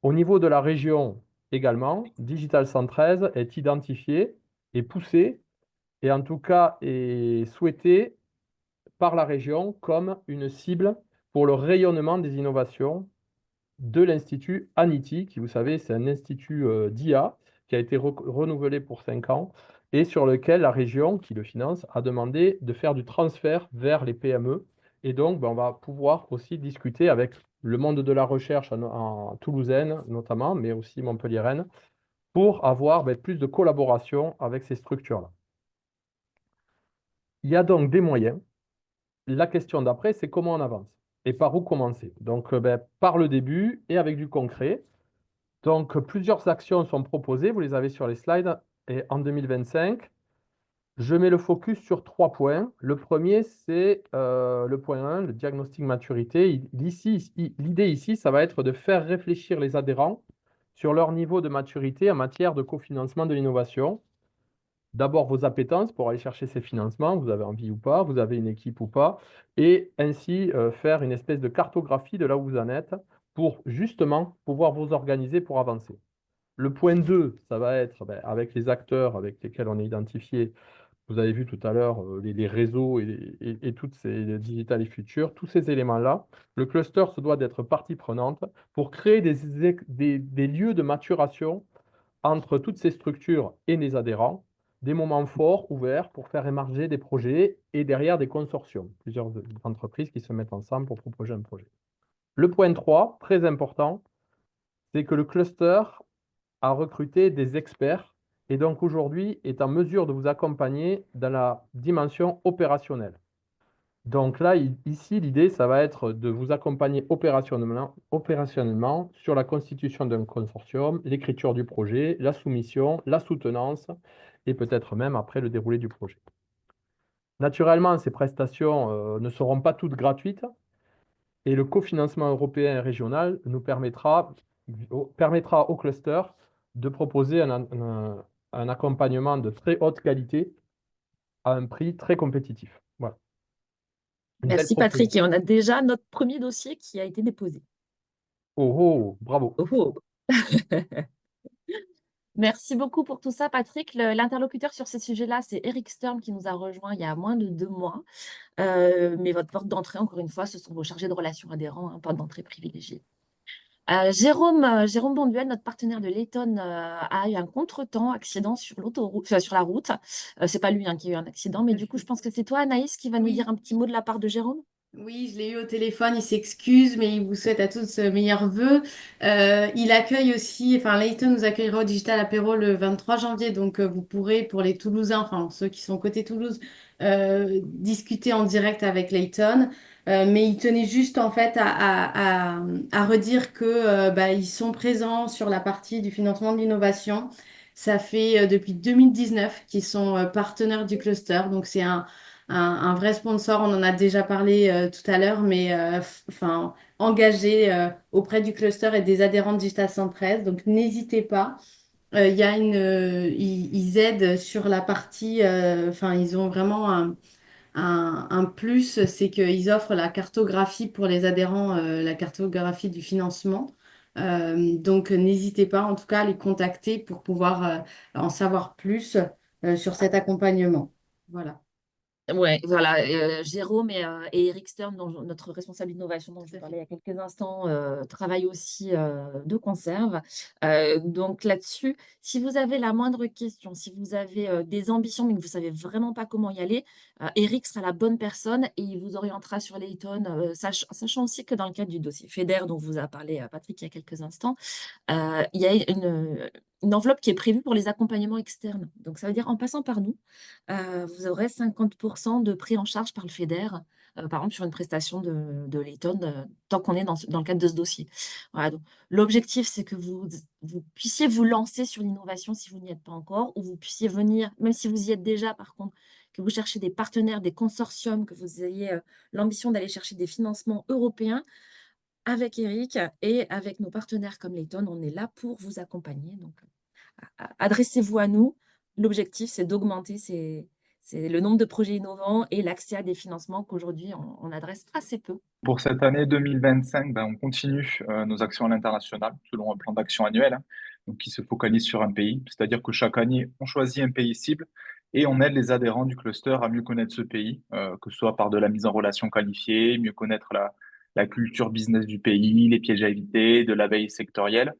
Au niveau de la région également, Digital 113 est identifié et poussé, et en tout cas est souhaité par la région comme une cible pour le rayonnement des innovations de l'Institut Aniti, qui, vous savez, c'est un institut d'IA qui a été renouvelé pour 5 ans et sur lequel la région, qui le finance, a demandé de faire du transfert vers les PME. Et donc, on va pouvoir aussi discuter avec le monde de la recherche en toulousaine notamment, mais aussi montpelliéraine, pour avoir plus de collaboration avec ces structures-là. Il y a donc des moyens. La question d'après, c'est comment on avance et par où commencer. Donc, par le début et avec du concret. Donc, plusieurs actions sont proposées, vous les avez sur les slides, et en 2025, je mets le focus sur 3 points. Le premier, c'est le point 1, le diagnostic maturité. L'idée ici, ça va être de faire réfléchir les adhérents sur leur niveau de maturité en matière de cofinancement de l'innovation. D'abord, vos appétences pour aller chercher ces financements, vous avez envie ou pas, vous avez une équipe ou pas, et ainsi faire une espèce de cartographie de là où vous en êtes pour justement pouvoir vous organiser pour avancer. Le point 2, ça va être avec les acteurs avec lesquels on est identifié Vous avez vu tout à l'heure les réseaux et toutes ces digital et futures, tous ces éléments-là. Le cluster se doit d'être partie prenante pour créer des lieux de maturation entre toutes ces structures et les adhérents, des moments forts, ouverts, pour faire émerger des projets et derrière des consortiums, plusieurs entreprises qui se mettent ensemble pour proposer un projet. Le point 3, très important, c'est que le cluster a recruté des experts et donc aujourd'hui est en mesure de vous accompagner dans la dimension opérationnelle. Donc là, ici, l'idée, ça va être de vous accompagner opérationnellement sur la constitution d'un consortium, l'écriture du projet, la soumission, la soutenance et peut-être même après le déroulé du projet. Naturellement, ces prestations ne seront pas toutes gratuites et le cofinancement européen et régional nous permettra au cluster de proposer un accompagnement de très haute qualité à un prix très compétitif. Voilà. Une telle Merci Patrick. proposition. Et on a déjà notre premier dossier qui a été déposé. Oh, oh, bravo. Oh, oh. Merci beaucoup pour tout ça, Patrick. L'interlocuteur sur ces sujets-là, c'est Eric Sturm qui nous a rejoint il y a moins de 2 mois. Mais votre porte d'entrée, encore une fois, ce sont vos chargés de relations adhérents, hein, porte d'entrée privilégiée. Jérôme Bonduel, notre partenaire de Layton, a eu un contretemps, accident sur l'autoroute, sur la route. C'est pas lui hein, qui a eu un accident, mais du coup, je pense que c'est toi, Anaïs, qui va nous Oui. dire un petit mot de la part de Jérôme. Oui, je l'ai eu au téléphone, il s'excuse, mais il vous souhaite à tous meilleurs vœux. Il accueille aussi, enfin Layton nous accueillera au Digital Apéro le 23 janvier, donc vous pourrez, pour les Toulousains, enfin ceux qui sont côté Toulouse, discuter en direct avec Layton. Mais il tenait juste en fait à redire que ils sont présents sur la partie du financement de l'innovation. Ça fait depuis 2019 qu'ils sont partenaires du cluster, donc c'est un vrai sponsor, on en a déjà parlé tout à l'heure, mais enfin, engagé auprès du cluster et des adhérents de Digital 113. Donc n'hésitez pas. Il y a ils aident sur la partie, enfin, ils ont vraiment un plus, c'est qu'ils offrent la cartographie pour les adhérents, la cartographie du financement. Donc n'hésitez pas en tout cas à les contacter pour pouvoir en savoir plus sur cet accompagnement. Voilà. Ouais, voilà, Jérôme et Eric Stern, notre responsable d'innovation dont je vous parlais il y a quelques instants, travaillent aussi de conserve. Donc là-dessus, si vous avez la moindre question, si vous avez des ambitions mais que vous ne savez vraiment pas comment y aller, Eric sera la bonne personne et il vous orientera sur Layton, sachant aussi que dans le cadre du dossier FEDER dont vous a parlé Patrick il y a quelques instants, il y a une enveloppe qui est prévue pour les accompagnements externes. Donc ça veut dire en passant par nous, vous aurez 50% de pris en charge par le FEDER, par exemple sur une prestation de Layton, tant qu'on est dans le cadre de ce dossier. Voilà, donc l'objectif, c'est que vous puissiez vous lancer sur l'innovation si vous n'y êtes pas encore, ou vous puissiez venir, même si vous y êtes déjà par contre, que vous cherchez des partenaires, des consortiums, que vous ayez l'ambition d'aller chercher des financements européens. Avec Eric et avec nos partenaires comme Layton, on est là pour vous accompagner. Donc, adressez-vous à nous. L'objectif, c'est d'augmenter c'est le nombre de projets innovants et l'accès à des financements qu'aujourd'hui, on adresse assez peu. Pour cette année 2025, on continue nos actions à l'international selon un plan d'action annuel donc qui se focalise sur un pays. C'est-à-dire que chaque année, on choisit un pays cible et on aide les adhérents du cluster à mieux connaître ce pays, que ce soit par de la mise en relation qualifiée, mieux connaître la culture business du pays, les pièges à éviter, de la veille sectorielle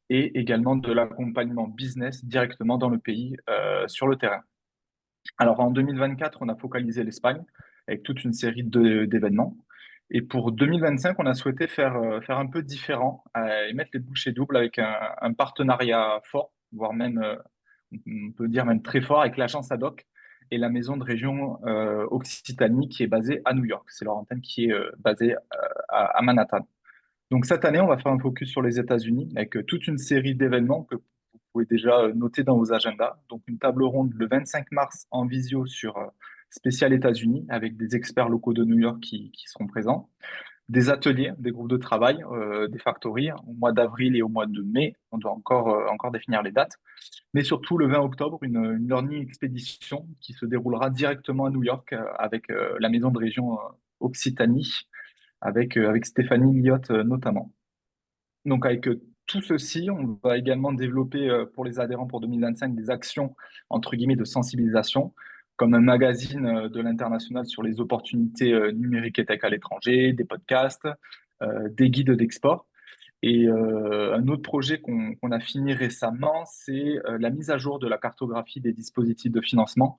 et également de l'accompagnement business directement dans le pays sur le terrain. Alors en 2024, on a focalisé l'Espagne avec toute une série d'événements. Et pour 2025, on a souhaité faire un peu différent et mettre les bouchées doubles avec un partenariat fort, voire même, on peut dire même très fort, avec l'agence Ad-Hoc et la maison de région Occitanie qui est basée à New York. C'est leur antenne qui est basée à Manhattan. Donc cette année, on va faire un focus sur les États-Unis avec toute une série d'événements que vous pouvez déjà noter dans vos agendas. Donc une table ronde le 25 mars en visio sur spécial États-Unis avec des experts locaux de New York qui seront présents. Des ateliers, des groupes de travail, des factories au mois d'avril et au mois de mai. On doit encore définir les dates. Mais surtout le 20 octobre, une learning expédition qui se déroulera directement à New York avec la maison de région Occitanie avec Stéphanie Lyotte notamment. Donc avec tout ceci, on va également développer pour les adhérents pour 2025 des actions entre guillemets de sensibilisation comme un magazine de l'international sur les opportunités numériques et tech à l'étranger, des podcasts, des guides d'export. Et un autre projet qu'on a fini récemment, c'est la mise à jour de la cartographie des dispositifs de financement,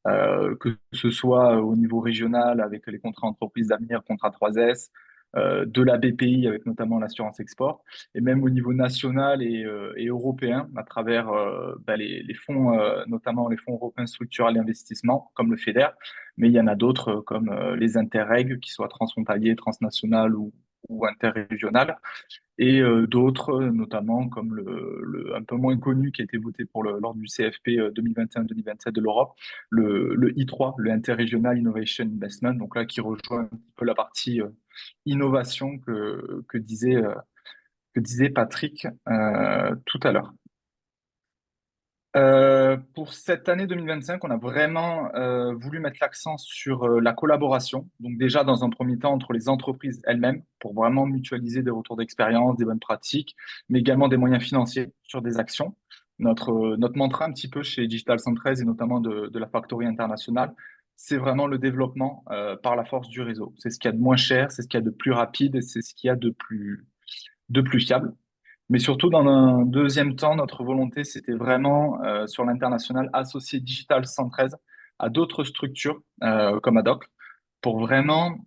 que ce soit au niveau régional avec les contrats entreprises d'avenir, contrat 3S, de la BPI avec notamment l'assurance export, et même au niveau national et européen à travers les fonds, notamment les fonds européens structurels et investissements, comme le FEDER, mais il y en a d'autres comme les interreg, qui soient transfrontaliers, transnationales ou interrégionales et d'autres, notamment comme un peu moins connu qui a été voté lors du CFP 2021-2027 de l'Europe, le I3, le Interregional Innovation Investment, donc là qui rejoint un petit peu la partie innovation que disait Patrick tout à l'heure. Pour cette année 2025, on a vraiment voulu mettre l'accent sur la collaboration. Donc déjà, dans un premier temps, entre les entreprises elles-mêmes, pour vraiment mutualiser des retours d'expérience, des bonnes pratiques, mais également des moyens financiers sur des actions. Notre mantra un petit peu chez Digital 113 et notamment de la Factory internationale, c'est vraiment le développement par la force du réseau. C'est ce qu'il y a de moins cher, c'est ce qu'il y a de plus rapide et c'est ce qu'il y a de plus fiable. Mais surtout, dans un deuxième temps, notre volonté, c'était vraiment, sur l'international, associer Digital 113 à d'autres structures comme ADOC pour vraiment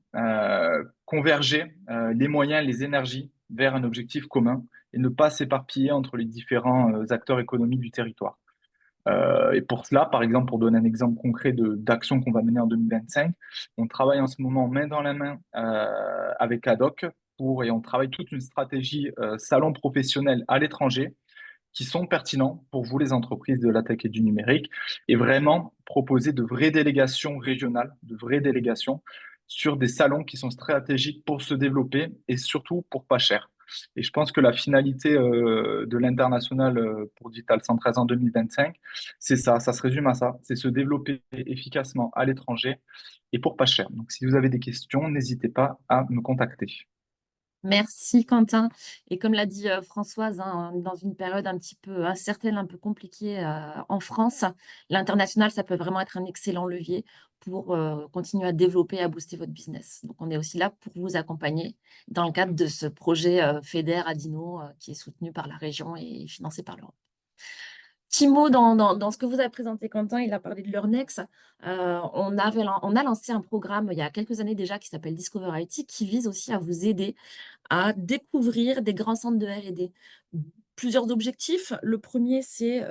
converger les moyens, les énergies vers un objectif commun et ne pas s'éparpiller entre les différents acteurs économiques du territoire. Et pour cela, par exemple, pour donner un exemple concret d'action qu'on va mener en 2025, on travaille en ce moment main dans la main avec ADOC et on travaille toute une stratégie salon professionnel à l'étranger qui sont pertinents pour vous, les entreprises de la tech et du numérique, et vraiment proposer de vraies délégations régionales, de vraies délégations sur des salons qui sont stratégiques pour se développer et surtout pour pas cher. Et je pense que la finalité de l'international pour Digital 113 en 2025, c'est ça se résume à ça, c'est se développer efficacement à l'étranger et pour pas cher. Donc si vous avez des questions, n'hésitez pas à me contacter. Merci Quentin. Et comme l'a dit Françoise, hein, dans une période un petit peu incertaine, un peu compliquée en France, l'international, ça peut vraiment être un excellent levier pour continuer à développer et à booster votre business. Donc, on est aussi là pour vous accompagner dans le cadre de ce projet FEDER Adino qui est soutenu par la région et financé par l'Europe. Petit mot dans ce que vous avez présenté, Quentin, il a parlé de l'Eurnex. On a lancé un programme il y a quelques années déjà qui s'appelle Discover IT, qui vise aussi à vous aider à découvrir des grands centres de R&D. Plusieurs objectifs. Le premier, c'est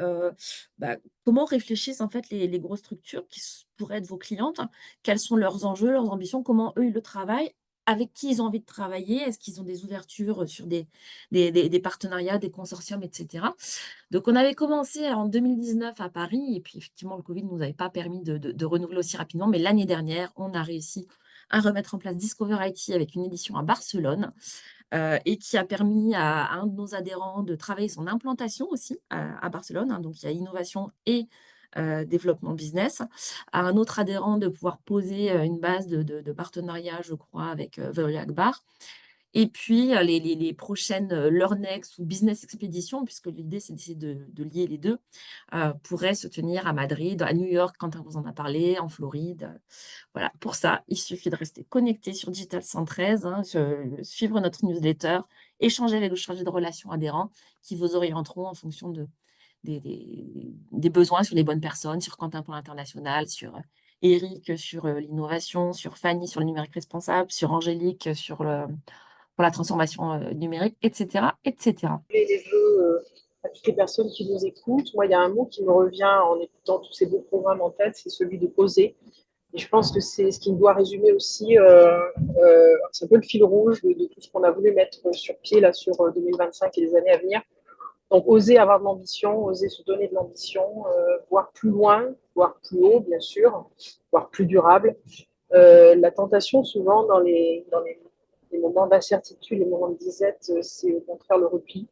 comment réfléchissent en fait les grosses structures qui pourraient être vos clientes, quels sont leurs enjeux, leurs ambitions, comment eux ils le travaillent, avec qui ils ont envie de travailler, est-ce qu'ils ont des ouvertures sur des partenariats, des consortiums, etc. Donc, on avait commencé en 2019 à Paris, et puis effectivement, le Covid ne nous avait pas permis de renouveler aussi rapidement, mais l'année dernière, on a réussi à remettre en place Discover IT avec une édition à Barcelone, et qui a permis à un de nos adhérents de travailler son implantation aussi à Barcelone. Hein, donc, il y a innovation et développement business. À un autre adhérent de pouvoir poser une base de partenariat, je crois, avec Veolia Akbar. Et puis, les prochaines Learnex ou Business Expedition, puisque l'idée, c'est d'essayer de lier les deux, pourraient se tenir à Madrid, à New York, Quentin vous en a parlé, en Floride. Voilà, pour ça, il suffit de rester connecté sur Digital 113, hein, suivre notre newsletter, échanger avec le chargé de relations adhérents qui vous orienteront en fonction des besoins sur les bonnes personnes, sur Quentin pour l'international, sur Eric sur l'innovation, sur Fanny sur le numérique responsable, sur Angélique pour la transformation numérique, etc., etc. Les vœux à toutes les personnes qui nous écoutent. Moi, il y a un mot qui me revient en écoutant tous ces beaux programmes en tête, c'est celui de oser. Et je pense que c'est ce qui doit résumer aussi, c'est un peu le fil rouge de tout ce qu'on a voulu mettre sur pied là, sur 2025 et les années à venir. Donc, oser avoir de l'ambition, oser se donner de l'ambition, voir plus loin, voir plus haut, bien sûr, voir plus durable. La tentation, souvent, dans les moments d'incertitude, les moments de disette, c'est au contraire le repli.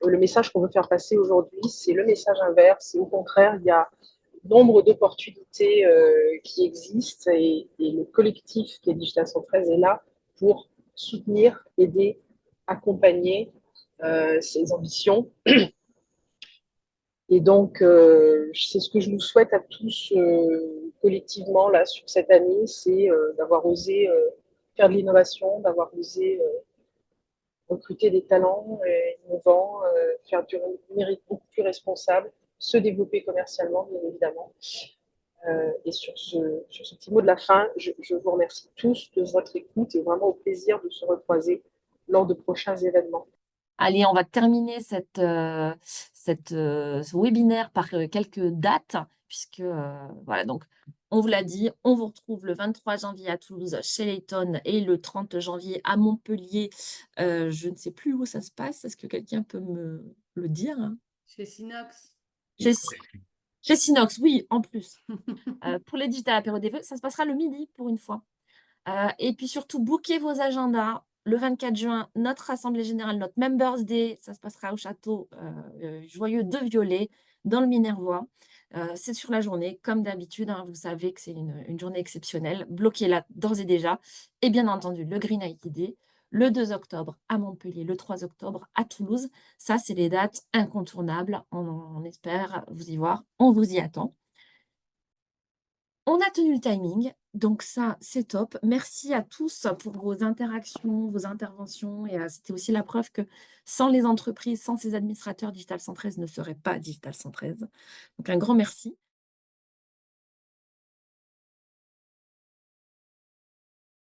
Le message qu'on veut faire passer aujourd'hui, c'est le message inverse. C'est au contraire, il y a nombre d'opportunités qui existent et le collectif qui est Digital 113 est là pour soutenir, aider, accompagner ces ambitions. Et donc, c'est ce que je nous souhaite à tous collectivement là sur cette année, c'est d'avoir osé faire de l'innovation, d'avoir osé recruter des talents innovants, faire du numérique beaucoup plus responsable, se développer commercialement, bien évidemment. Et sur ce petit mot de la fin, je vous remercie tous de votre écoute et vraiment au plaisir de se recroiser lors de prochains événements. Allez, on va terminer ce webinaire par quelques dates, puisque voilà, donc on vous l'a dit, on vous retrouve le 23 janvier à Toulouse chez Layton et le 30 janvier à Montpellier. Je ne sais plus où ça se passe, est-ce que quelqu'un peut me le dire, hein? Chez Sinox. Chez Sinox, oui, en plus. Pour les Digital Apéro des Vœux, ça se passera le midi pour une fois. Et puis surtout, bookez vos agendas. Le 24 juin, notre Assemblée Générale, notre Members Day, ça se passera au château Joyeux de Violet, dans le Minervois. C'est sur la journée, comme d'habitude, hein, vous savez que c'est une journée exceptionnelle. Bloquez-la d'ores et déjà. Et bien entendu, le Green IT Day, le 2 octobre à Montpellier, le 3 octobre à Toulouse. Ça, c'est les dates incontournables. On espère vous y voir. On vous y attend. On a tenu le timing, donc ça, c'est top. Merci à tous pour vos interactions, vos interventions. Et c'était aussi la preuve que sans les entreprises, sans ces administrateurs, Digital 113 ne serait pas Digital 113. Donc un grand merci.